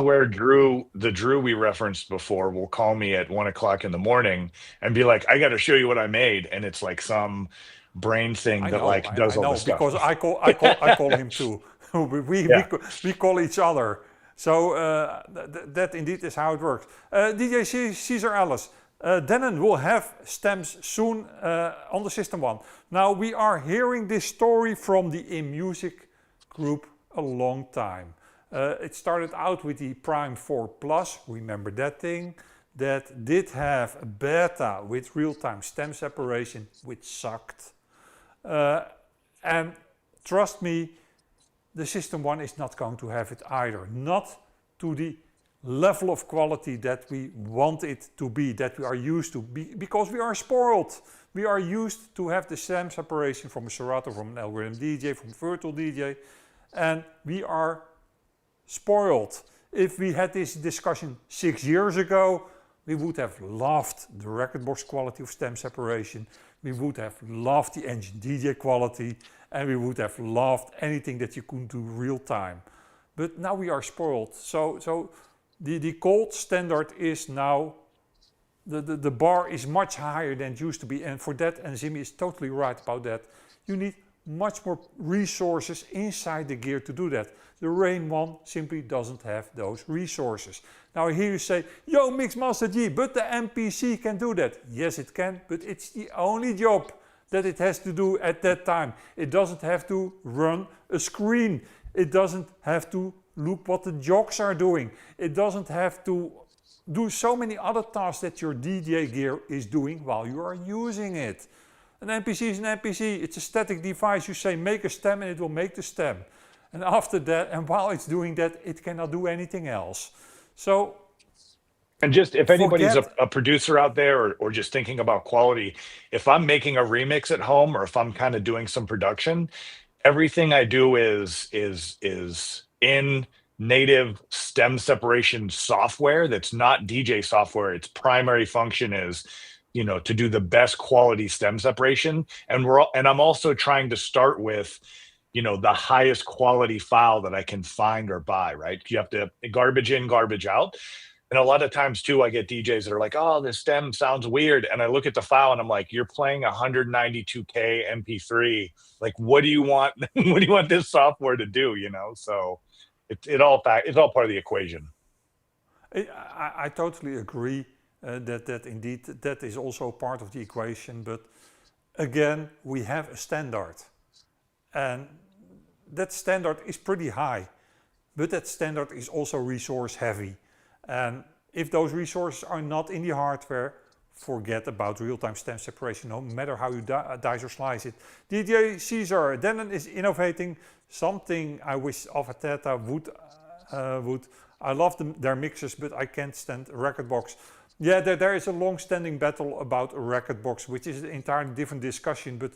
S4: where the Drew we referenced before will call me at 1 o'clock in the morning and be like, I got to show you what I made. And it's like some brain thing that does all this stuff.
S3: Because I call him too. we call each other. So that indeed is how it works. DJ Caesar Ellis, Denon will have stems soon on the System 1. Now we are hearing this story from the InMusic group a long time. It started out with the Prime 4 Plus, remember that thing, that did have a beta with real-time stem separation, which sucked. And trust me, the System 1 is not going to have it either. Not to the level of quality that we want it to be, that we are used to, because we are spoiled. We are used to have the stem separation from a Serato, from an Algoriddim DJ, from Virtual DJ, and we are spoiled. If we had this discussion 6 years ago, We would have loved the record box quality of stem separation. We would have loved the engine DJ quality, and we would have loved anything that you could do real time. But now we are spoiled. So the cold standard is now, the bar is much higher than it used to be, and for that, and Zimmie is totally right about that, you need much more resources inside the gear to do that. The Rain 1 simply doesn't have those resources. Now here you say, yo, Mixmaster G, but the MPC can do that. Yes, it can, but it's the only job that it has to do at that time. It doesn't have to run a screen. It doesn't have to look what the jocks are doing. It doesn't have to do so many other tasks that your DJ gear is doing while you are using it. An MPC is an MPC, it's a static device. You say make a stem and it will make the stem. And after that, and while it's doing that, it cannot do anything else. So,
S4: and just if anybody's a producer out there or just thinking about quality, if I'm making a remix at home or if I'm kind of doing some production, everything I do is in native stem separation software that's not DJ software. Its primary function is, you know, to do the best quality stem separation. And I'm also trying to start with, you know, the highest quality file that I can find or buy, right? You have to garbage in, garbage out. And a lot of times too, I get DJs that are like, oh, this stem sounds weird. And I look at the file and I'm like, you're playing 192K MP3. Like, what do you want? What do you want this software to do? You know, so it's all part of the equation.
S3: I totally agree that indeed that is also part of the equation. But again, we have a standard. And that standard is pretty high, but that standard is also resource heavy. And if those resources are not in the hardware, forget about real-time stem separation, no matter how you dice or slice it. DJ 𝐬𝐳, Denon is innovating something I wish 𝗵𝗲𝗄 would. I love their mixes, but I can't stand a record box. Yeah, there is a long-standing battle about a record box, which is an entirely different discussion, but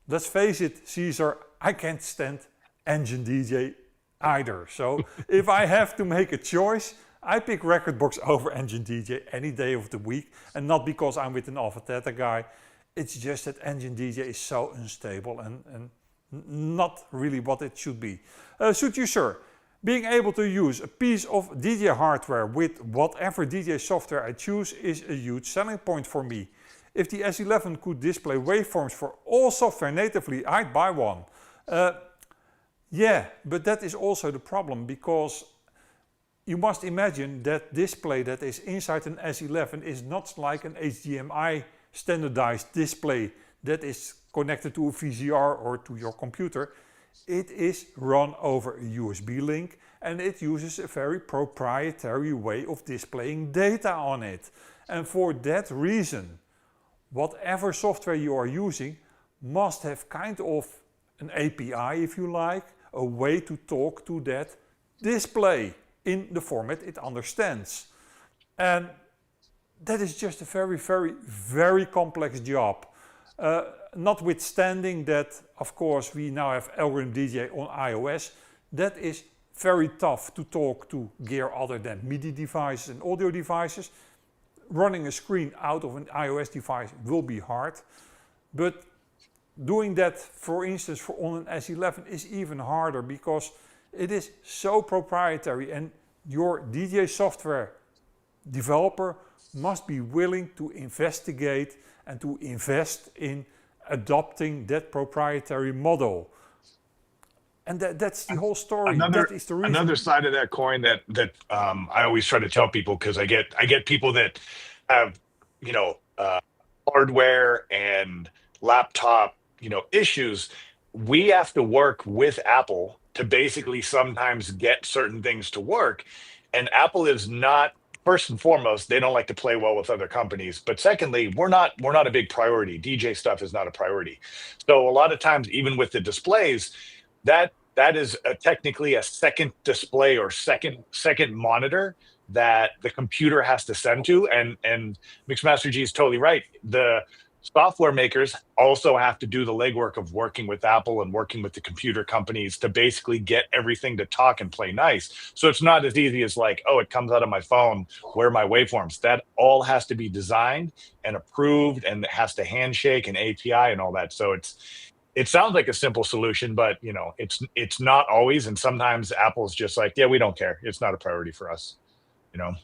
S3: let's face it, 𝐬𝐳, I can't stand engine DJ either. So if I have to make a choice, I pick record box over engine DJ any day of the week. And not because I'm with an 𝗵𝗲𝗄 guy. It's just that engine DJ is so unstable and not really what it should be. Suit you, sir. Being able to use a piece of DJ hardware with whatever DJ software I choose is a huge selling point for me. If the S11 could display waveforms for all software natively, I'd buy one. Yeah, but that is also the problem, because you must imagine that display that is inside an S11 is not like an HDMI standardized display that is connected to a VCR or to your computer. It is run over a USB link and it uses a very proprietary way of displaying data on it. And for that reason, whatever software you are using must have kind of an API, if you like, a way to talk to that display in the format it understands. And that is just a very, very, very complex job. Notwithstanding that, of course, we now have Algoriddim DJ on iOS. That is very tough to talk to gear other than MIDI devices and audio devices. Running a screen out of an iOS device will be hard. But doing that, for instance, on an S11 is even harder, because it is so proprietary and your DJ software developer must be willing to investigate and to invest in adopting that proprietary model. And that's the whole story. That is the reason.
S4: Another side of that coin that I always try to tell people, because I get people that have, you know, hardware and laptop, you know, issues. We have to work with Apple to basically sometimes get certain things to work. And Apple is not, first and foremost, they don't like to play well with other companies. But secondly, we're not a big priority. DJ stuff is not a priority. So a lot of times, even with the displays, that is technically a second display or second monitor that the computer has to send to. And Mixmaster G is totally right. software makers also have to do the legwork of working with Apple and working with the computer companies to basically get everything to talk and play nice. So it's not as easy as like, oh, it comes out of my phone, where are my waveforms? That all has to be designed and approved, and it has to handshake and API and all that. So it sounds like a simple solution, but you know, it's not always. And sometimes Apple's just like, yeah, we don't care. It's not a priority for us, you know.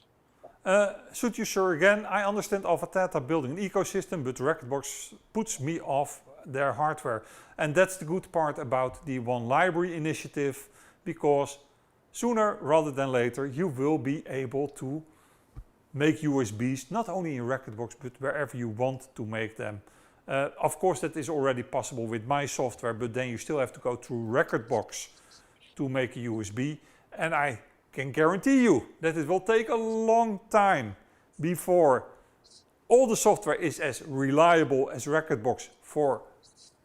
S3: Should you sure again, I understand 𝗷𝗃𝗲 building an ecosystem, but Rekordbox puts me off their hardware. And that's the good part about the One Library initiative, because sooner rather than later you will be able to make USBs, not only in Rekordbox, but wherever you want to make them. Of course that is already possible with my software, but then you still have to go through Rekordbox to make a USB. And I can guarantee you that it will take a long time before all the software is as reliable as Rekordbox for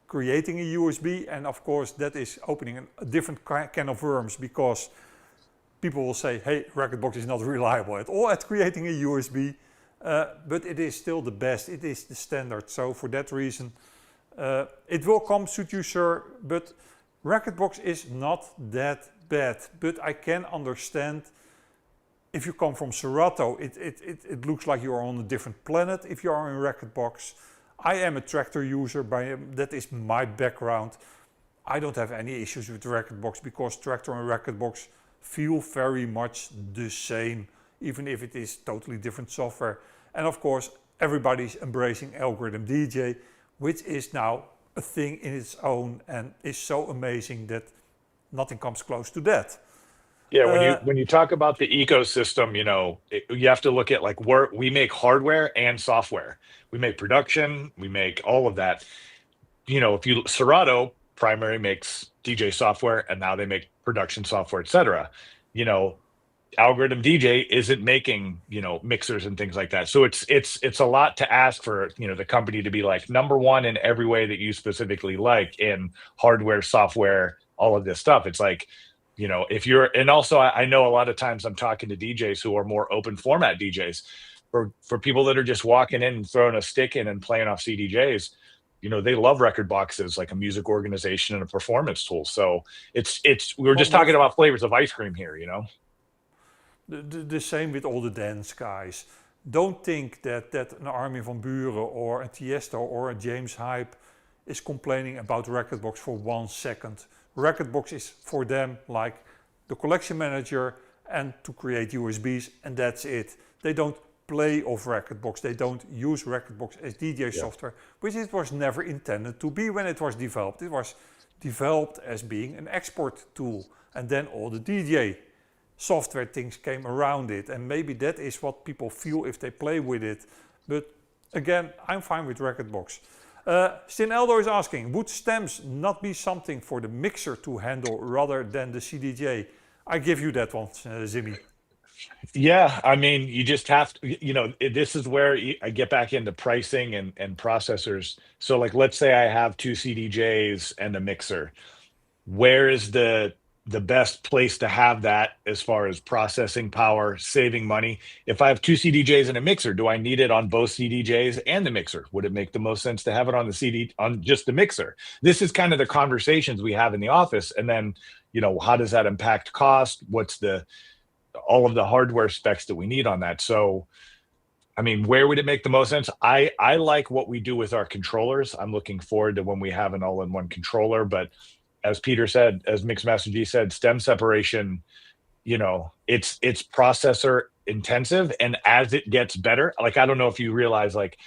S3: creating a USB. And of course that is opening a different can of worms, because people will say, hey, Rekordbox is not reliable at all at creating a USB. But it is still the best, it is the standard. So for that reason, it will come, should you sure, but Rekordbox is not that bad. But I can understand if you come from Serato, it looks like you are on a different planet if you are in Rekordbox. I am a Tractor user, that is my background. I don't have any issues with Rekordbox, because Tractor and Rekordbox feel very much the same, even if it is totally different software. And of course, everybody's embracing Algoriddim DJ, which is now a thing in its own and is so amazing that nothing comes close to that.
S4: Yeah, when you talk about the ecosystem, you know, you have to look at like we make hardware and software. We make production, we make all of that. You know, Serato primary makes DJ software, and now they make production software, etc. You know, Algoriddim DJ isn't making, you know, mixers and things like that. So it's a lot to ask for, you know, the company to be like #1 in every way that you specifically like in hardware, software, all of this stuff. It's like, you know, and also I know a lot of times I'm talking to DJs who are more open format DJs. For people that are just walking in and throwing a stick in and playing off CDJs, you know, they love Rekordbox as like a music organization and a performance tool. So we were just talking about flavors of ice cream here, you know.
S3: The same with all the dance guys. Don't think that an Armin van Buuren or a Tiesto or a James Hype is complaining about Rekordbox for 1 second. Rekordbox is for them like the collection manager and to create USBs, and that's it. They don't play off Rekordbox. They don't use Rekordbox as DJ software, which it was never intended to be when it was developed. It was developed as being an export tool, and then all the DJ software things came around it, and maybe that is what people feel if they play with it. But again, I'm fine with Rekordbox. Stin Eldo is asking, would stems not be something for the mixer to handle rather than the CDJ? I give you that one, Zimmie.
S4: Yeah, I mean, you just have to, you know, this is where I get back into pricing and processors. So like, let's say I have 2 CDJs and a mixer. Where is the best place to have that as far as processing power, saving money? If I have 2 CDJs and a mixer, do I need it on both CDJs and the mixer? Would it make the most sense to have it on just the mixer? This is kind of the conversations we have in the office. And then, you know, how does that impact cost? What's all of the hardware specs that we need on that? So, I mean, where would it make the most sense? I like what we do with our controllers. I'm looking forward to when we have an all-in-one controller, but as Peter said, as Mixmaster G said, stem separation, you know, it's processor intensive. And as it gets better, like, I don't know if you realize, like,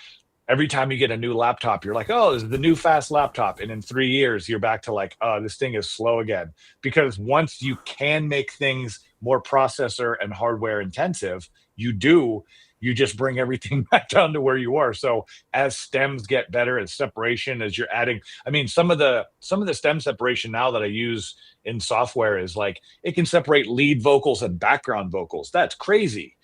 S4: every time you get a new laptop, you're like, oh, this is the new fast laptop. And in 3 years, you're back to like, oh, this thing is slow again. Because once you can make things more processor and hardware intensive, you just bring everything back down to where you are. So as stems get better, as separation, as you're adding, I mean, some of the stem separation now that I use in software is like, it can separate lead vocals and background vocals. That's crazy.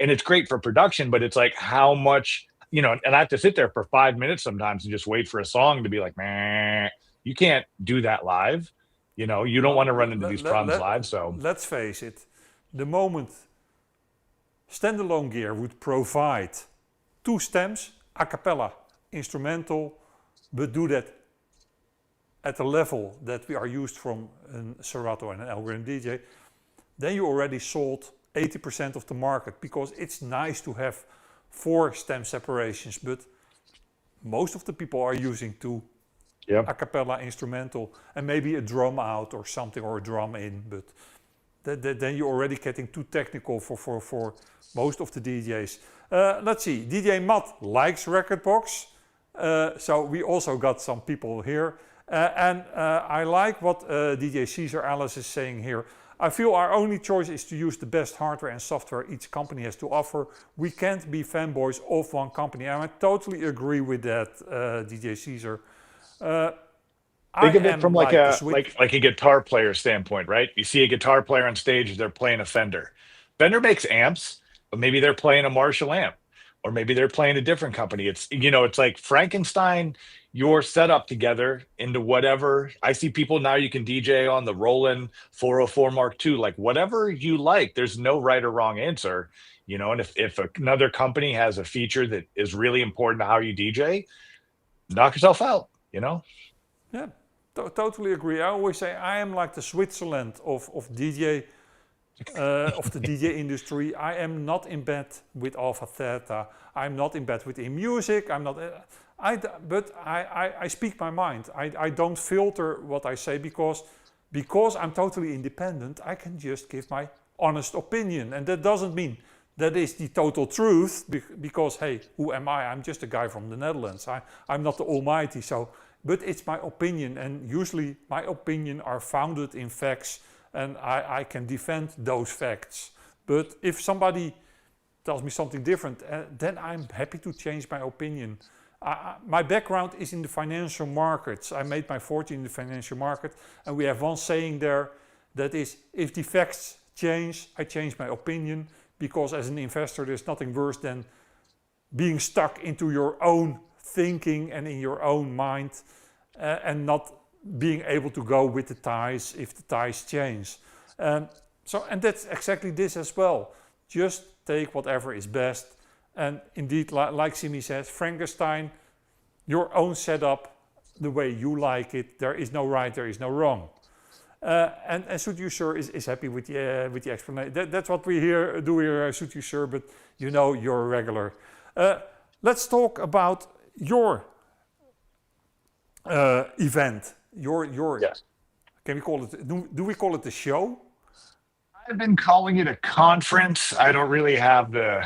S4: And it's great for production, but it's like, how much, you know, and I have to sit there for 5 minutes sometimes and just wait for a song to be like, meh. You can't do that live. You know, you don't want to run into these problems live. So
S3: let's face it, the moment standalone gear would provide 2 stems a cappella instrumental, but do that at the level that we are used from a Serato and an Algoriddim DJ, then you already sold 80% of the market, because it's nice to have 4 stem separations, but most of the people are using 2 a cappella instrumental and maybe a drum out or something, or a drum in, but then you're already getting too technical for most of the DJs. Let's see, DJ Matt likes Rekordbox, so we also got some people here. And I like what DJ 𝐥𝐬𝐳 is saying here. I feel our only choice is to use the best hardware and software each company has to offer. We can't be fanboys of one company. And I totally agree with that, DJ 𝐥𝐬𝐳.
S4: Think of it from like a guitar player standpoint, right? You see a guitar player on stage, they're playing a Fender. Fender makes amps, but maybe they're playing a Marshall amp, or maybe they're playing a different company. It's, you know, it's like Frankenstein your setup together into whatever. I see people now, you can DJ on the Roland 404 Mark II, like whatever you like. There's no right or wrong answer, you know. And if another company has a feature that is really important to how you DJ, knock yourself out, you know.
S3: Yeah, totally agree. I always say I am like the Switzerland of DJ, of the DJ industry. I am not in bed with 𝐷𝗵𝗿𝗏. I'm not in bed with music. I'm not. But I speak my mind. I don't filter what I say, because I'm totally independent. I can just give my honest opinion, and that doesn't mean that is the total truth. Because hey, who am I? I'm just a guy from the Netherlands. I'm not the almighty. So, but it's my opinion, and usually my opinion are founded in facts, and I can defend those facts. But if somebody tells me something different, then I'm happy to change my opinion. My background is in the financial markets. I made my fortune in the financial market, and we have one saying there that is, if the facts change, I change my opinion, because as an investor there's nothing worse than being stuck into your own thinking and in your own mind, and not being able to go with the tides if the tides change. And that's exactly this as well. Just take whatever is best. And indeed, like Zimmie says, Frankenstein, your own setup, the way you like it. There is no right, there is no wrong. And 𝐸𝐳𝐳 is happy with the explanation. That's what we do here, 𝐸𝐳𝐳, but you know you're a regular. Let's talk about your event.
S4: Yes.
S3: Can we call it? Do we call it a show?
S4: I've been calling it a conference. I don't really have the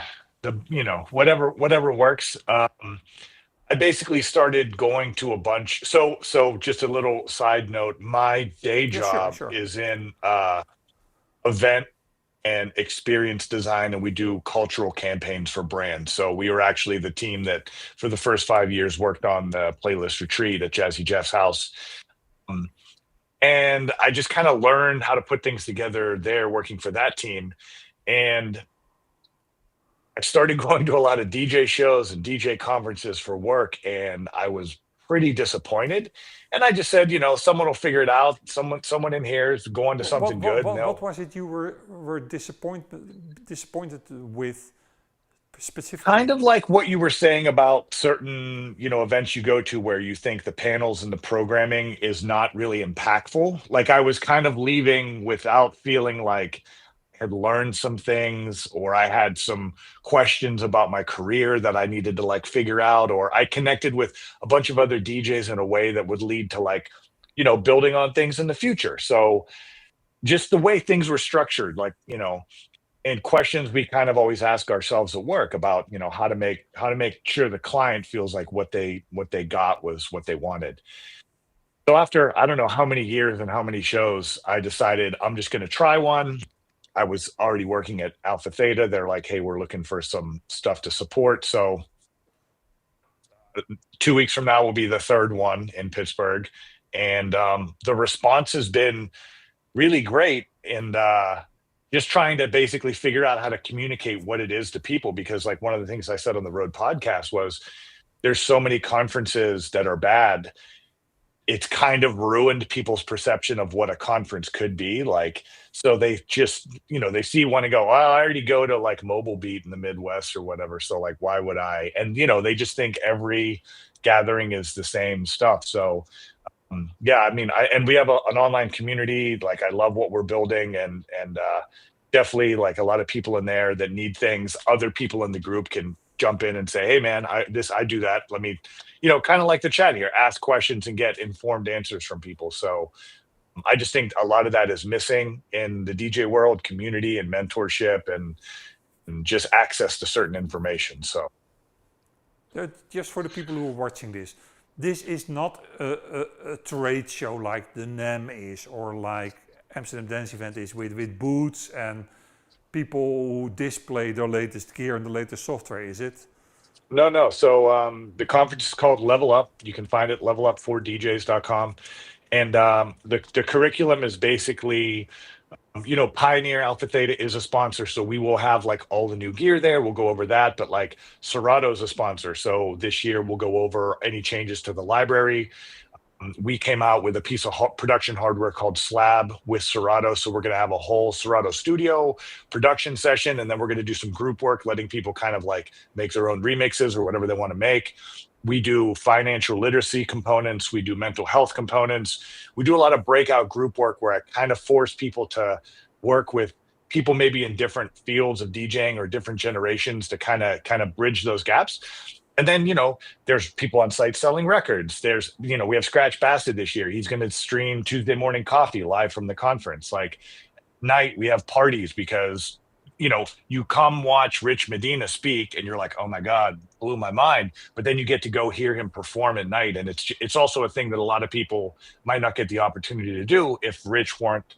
S4: you know, whatever works. I basically started going to a bunch. So just a little side note, my day job is in event and experience design, and we do cultural campaigns for brands. So we were actually the team that for the first 5 years worked on the playlist retreat at Jazzy Jeff's house. And I just kind of learned how to put things together there working for that team. And I started going to a lot of DJ shows and DJ conferences for work, and I was pretty disappointed. And I just said, you know, someone will figure it out. Someone in here is going to something good.
S3: What was it you were disappointed with specifically?
S4: Kind of like what you were saying about certain, you know, events you go to where you think the panels and the programming is not really impactful. Like I was kind of leaving without feeling like had learned some things, or I had some questions about my career that I needed to like figure out, or I connected with a bunch of other DJs in a way that would lead to like, you know, building on things in the future. So just the way things were structured, like, you know, and questions we kind of always ask ourselves at work about, you know, how to make sure the client feels like what they got was what they wanted. So after, I don't know how many years and how many shows, I decided I'm just going to try one. I was already working at Alpha Theta. They're like, hey, we're looking for some stuff to support. So 2 weeks from now will be the third one in Pittsburgh. And the response has been really great. And just trying to basically figure out how to communicate what it is to people. Because like one of the things I said on the Road podcast was there's so many conferences that are bad. it's kind of ruined people's perception of what a conference could be like. So they just, they see one and go, well, I already go to like Mobile Beat in the Midwest or whatever. So like, why would I? And, they just think every gathering is the same stuff. So yeah, I mean, and we have an online community. Like, I love what we're building, and definitely like a lot of people in there that need things. Other people in the group can jump in and say, hey man, I do that. Let me, kind of like the chat here, ask questions and get informed answers from people. So I just think a lot of that is missing in the DJ world, community and mentorship and just access to certain information. So
S3: just for the people who are watching this is not a trade show like the NAMM is, or like Amsterdam Dance Event is, with booths and people who display their latest gear and the latest software, is it?
S4: No. So the conference is called Level Up. You can find it levelup4djs.com. And the curriculum is basically, Pioneer Alpha Theta is a sponsor. So we will have like all the new gear there. We'll go over that. But like Serato is a sponsor. So this year we'll go over any changes to the library. We came out with a piece of production hardware called Slab with Serato. So we're going to have a whole Serato studio production session. And then we're going to do some group work, letting people kind of like make their own remixes or whatever they want to make. We do financial literacy components. We do mental health components. We do a lot of breakout group work where I kind of force people to work with people maybe in different fields of DJing or different generations to kind of bridge those gaps. And then, there's people on site selling records. There's, we have 𝗏𝗏𝗏 this year. He's going to stream Tuesday Morning Coffee live from the conference. Like, night, we have parties because, you come watch Rich Medina speak and you're like, oh my God, blew my mind. But then you get to go hear him perform at night. And it's also a thing that a lot of people might not get the opportunity to do if Rich weren't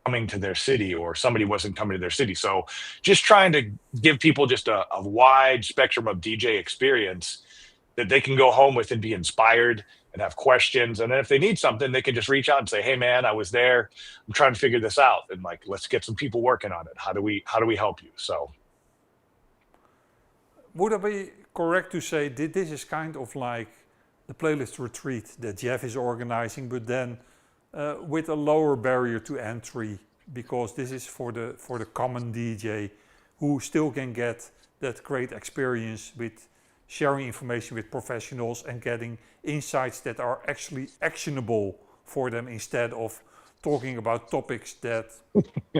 S4: coming to their city or somebody wasn't coming to their city. So just trying to give people just a wide spectrum of DJ experience that they can go home with and be inspired and have questions. And then if they need something, they can just reach out and say, hey man, I was there. I'm trying to figure this out. And like, let's get some people working on it. How do we help you? So
S3: would I be correct to say that this is kind of like the playlist retreat that Jeff is organizing, but then with a lower barrier to entry, because this is for the common DJ who still can get that great experience with sharing information with professionals and getting insights that are actually actionable for them, instead of talking about topics that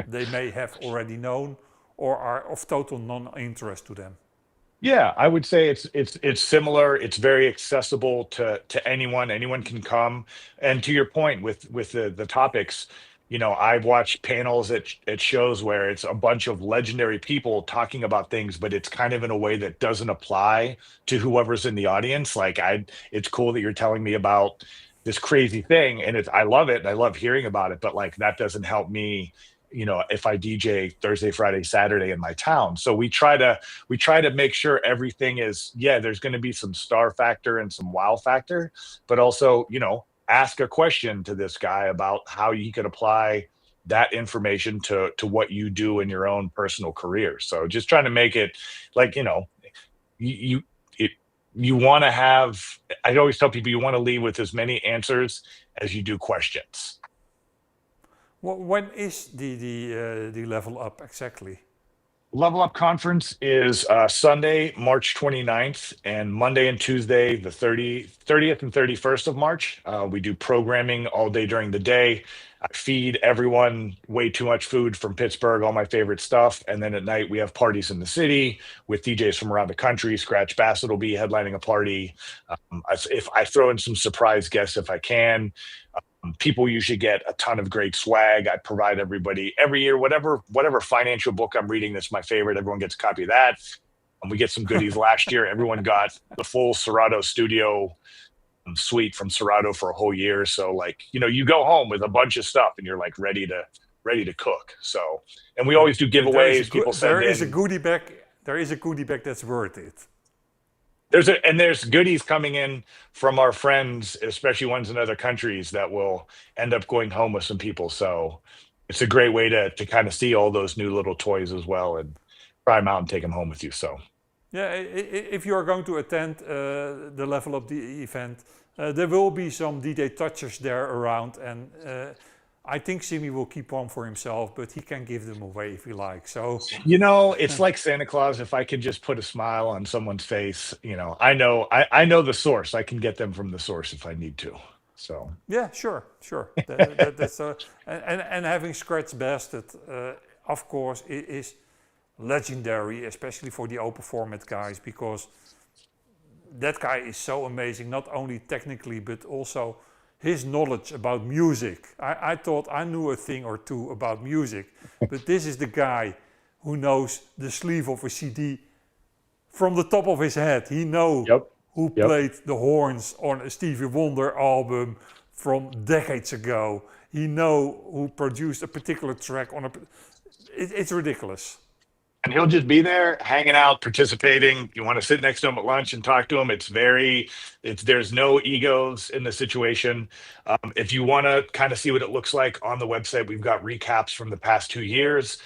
S3: they may have already known or are of total non-interest to them.
S4: yeah, I would say it's similar. It's very accessible to anyone. Anyone can come. And to your point with the topics, I've watched panels at shows where it's a bunch of legendary people talking about things, but it's kind of in a way that doesn't apply to whoever's in the audience. Like it's cool that you're telling me about this crazy thing, and I love it and I love hearing about it, but like that doesn't help me, if I DJ Thursday, Friday, Saturday in my town. So we try to make sure everything is, there's going to be some star factor and some wow factor, but also, ask a question to this guy about how he could apply that information to what you do in your own personal career. So just trying to make it like, you want to have, I always tell people, you want to leave with as many answers as you do questions.
S3: Well, when is the Level Up exactly?
S4: Level Up Conference is Sunday, March 29th, and Monday and Tuesday, the 30th and 31st of March. We do programming all day during the day. I feed everyone way too much food from Pittsburgh, all my favorite stuff. And then at night, we have parties in the city with DJs from around the country. 𝗏𝗏𝗏 will be headlining a party. If I throw in some surprise guests, if I can. People usually get a ton of great swag. I provide everybody every year, whatever financial book I'm reading that's my favorite, everyone gets a copy of that. And we get some goodies. Last year, everyone got the full Serato studio suite from Serato for a whole year. So like, you go home with a bunch of stuff and you're like ready to cook. So, and we always do giveaways. People send in.
S3: There is a goodie bag that's worth it.
S4: There's goodies coming in from our friends, especially ones in other countries, that will end up going home with some people. So it's a great way to kind of see all those new little toys as well and try them out and take them home with you. So
S3: yeah, if you are going to attend the Level Up the event, There will be some DJ touchers there around, and I think Zimmie will keep one for himself, but he can give them away if he likes. So,
S4: You know, it's like Santa Claus. If I could just put a smile on someone's face, you know, I know the source. I can get them from the source if I need to. So
S3: yeah, sure. That's and having 𝐥𝐻𝗵𝗃𝐻, of course, is legendary, especially for the open format guys, because that guy is so amazing, not only technically, but also his knowledge about music. I thought I knew a thing or two about music, but this is the guy who knows the sleeve of a CD from the top of his head. He knows who played the horns on a Stevie Wonder album from decades ago. He knows who produced a particular track on it's ridiculous.
S4: and he'll just be there hanging out, participating. You want to sit next to him at lunch and talk to him. There's no egos in the situation. If you want to kind of see what it looks like on the website, we've got recaps from the past 2 years.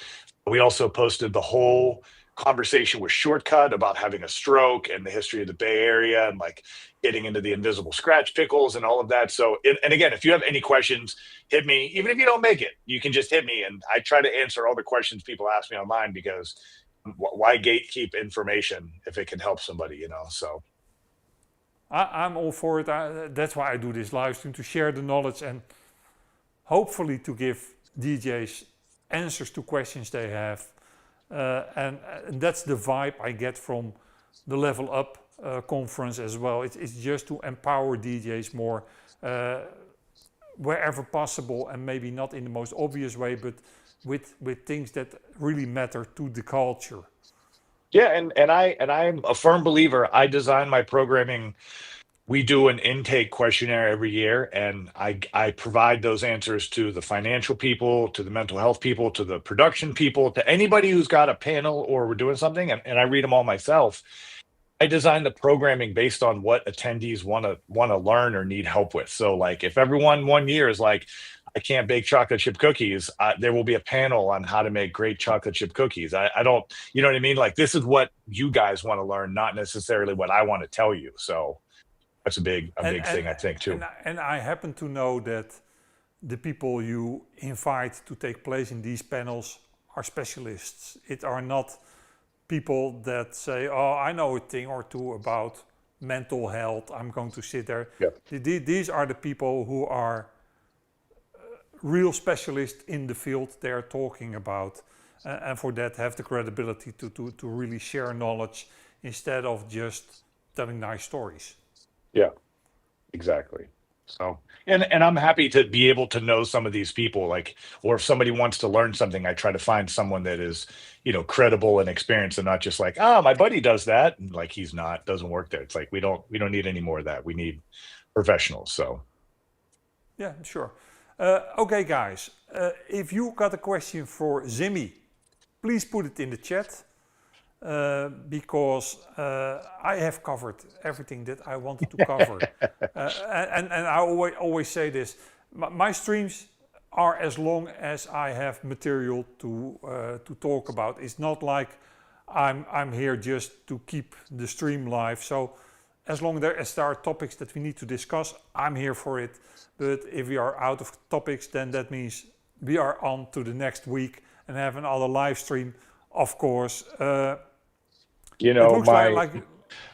S4: We also posted the whole conversation with Shortcut about having a stroke and the history of the Bay Area and like getting into the invisible scratch pickles and all of that. So, and again, if you have any questions, hit me. Even if you don't make it, you can just hit me. And I try to answer all the questions people ask me online, because why gatekeep information if it can help somebody, you know? So
S3: I'm all for it. That's why I do this live stream, to share the knowledge and hopefully to give DJs answers to questions they have. And that's the vibe I get from the Level Up conference as well. It's just to empower DJs more wherever possible, and maybe not in the most obvious way, but with things that really matter to the culture.
S4: Yeah, and I'm a firm believer. I design my programming. We do an intake questionnaire every year, and I provide those answers to the financial people, to the mental health people, to the production people, to anybody who's got a panel or we're doing something, and I read them all myself. I design the programming based on what attendees want to learn or need help with. So like if everyone one year is like, I can't bake chocolate chip cookies, there will be a panel on how to make great chocolate chip cookies. I don't, you know what I mean? Like this is what you guys want to learn, not necessarily what I want to tell you. So that's a big thing, I think, too.
S3: And I happen to know that the people you invite to take place in these panels are specialists. It are not people that say, oh, I know a thing or two about mental health, I'm going to sit there.
S4: Yep.
S3: These are the people who are real specialists in the field they're talking about. And for that have the credibility to really share knowledge instead of just telling nice stories.
S4: Yeah, exactly. So, and I'm happy to be able to know some of these people, like, or if somebody wants to learn something, I try to find someone that is, you know, credible and experienced, and not just like, my buddy does that, and like he's not, doesn't work there. It's like we don't need any more of that. We need professionals. So,
S3: yeah, sure. Okay, guys, if you got a question for Zimmie, please put it in the chat. Because I have covered everything that I wanted to cover. And I always say this, my streams are as long as I have material to talk about. It's not like I'm here just to keep the stream live. So as long as there are topics that we need to discuss, I'm here for it. But if we are out of topics, then that means we are on to the next week and have another live stream, of course.
S4: You know,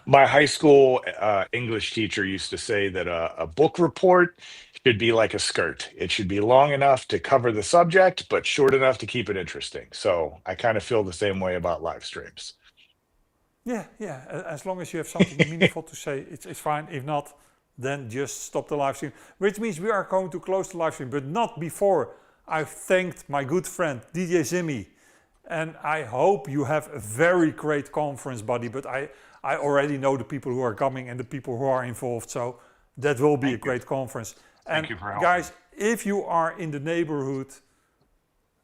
S4: my high school English teacher used to say that a book report should be like a skirt. It should be long enough to cover the subject, but short enough to keep it interesting. So I kind of feel the same way about live streams.
S3: Yeah. As long as you have something meaningful to say, it's fine. If not, then just stop the live stream. Which means we are going to close the live stream, but not before I've thanked my good friend DJ Zimmie. And I hope you have a very great conference, buddy. But I already know the people who are coming and the people who are involved. So that will be a great conference. And
S4: Thank you for helping.
S3: guys, if you are in the neighborhood,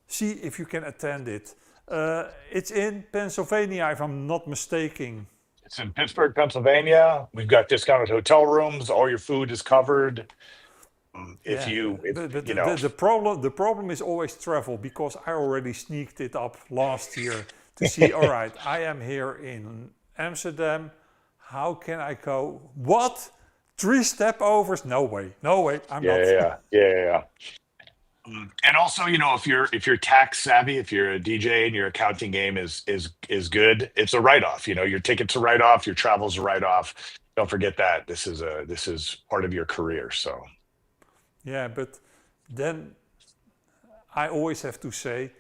S3: see if you can attend it. It's in Pennsylvania, if I'm not mistaken.
S4: It's in Pittsburgh, Pennsylvania. We've got discounted hotel rooms. All your food is covered.
S3: The problem is always travel, because I already sneaked it up last year to see, all right, I am here in Amsterdam, how can I go? What? 3 step overs? No way. No way. I'm not.
S4: Yeah. And also, you know, if you're tax savvy, if you're a DJ and your accounting game is good, it's a write-off. You know, your tickets a write-off, your travel's a write-off. Don't forget that. This is part of your career. So
S3: Yeah, but then I always have to say,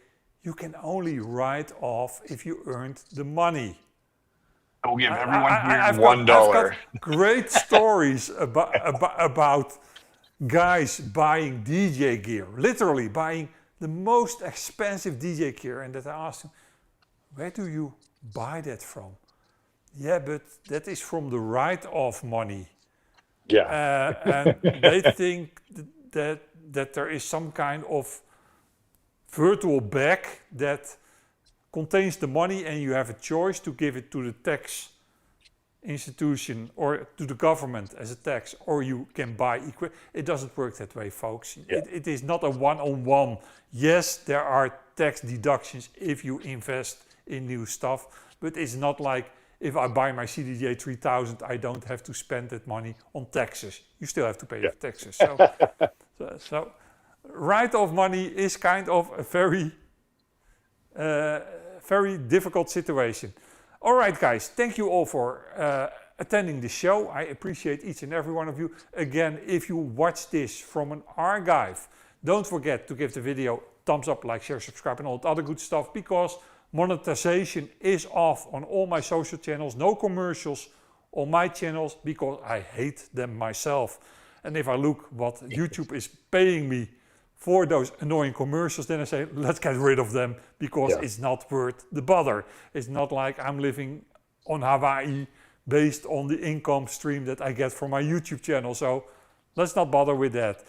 S3: you can only write off if you earned the money.
S4: I will give everyone here
S3: I've
S4: $1.
S3: got great stories about guys buying DJ gear, literally buying the most expensive DJ gear, and that I asked them, where do you buy that from? Yeah, but that is from the write-off money.
S4: Yeah.
S3: And they think that there is some kind of virtual bag that contains the money and you have a choice to give it to the tax institution or to the government as a tax, or you can buy equipment. It doesn't work that way, folks.
S4: Yeah.
S3: It is not a one-on-one. Yes, there are tax deductions if you invest in new stuff, but it's not like if I buy my CDJ 3000, I don't have to spend that money on taxes. You still have to pay the taxes. So write-off money is kind of a very difficult situation. All right, guys, thank you all for attending the show. I appreciate each and every one of you. Again, if you watch this from an archive, don't forget to give the video thumbs up, like, share, subscribe, and all that other good stuff, because monetization is off on all my social channels. No commercials on my channels because I hate them myself. And if I look what YouTube is paying me for those annoying commercials, then I say, let's get rid of them, because it's not worth the bother. It's not like I'm living on Hawaii based on the income stream that I get from my YouTube channel. So let's not bother with that.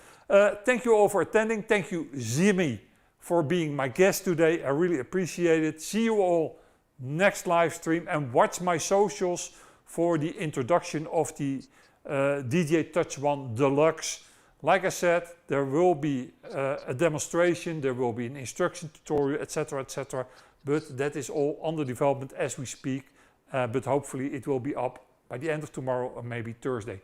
S3: Thank you all for attending. Thank you, Zimmie, for being my guest today. I really appreciate it. See you all next live stream, and watch my socials for the introduction of the DJ Touch One Deluxe. Like I said, there will be a demonstration, there will be an instruction tutorial, etc., etc. But that is all under development as we speak. But hopefully it will be up by the end of tomorrow or maybe Thursday.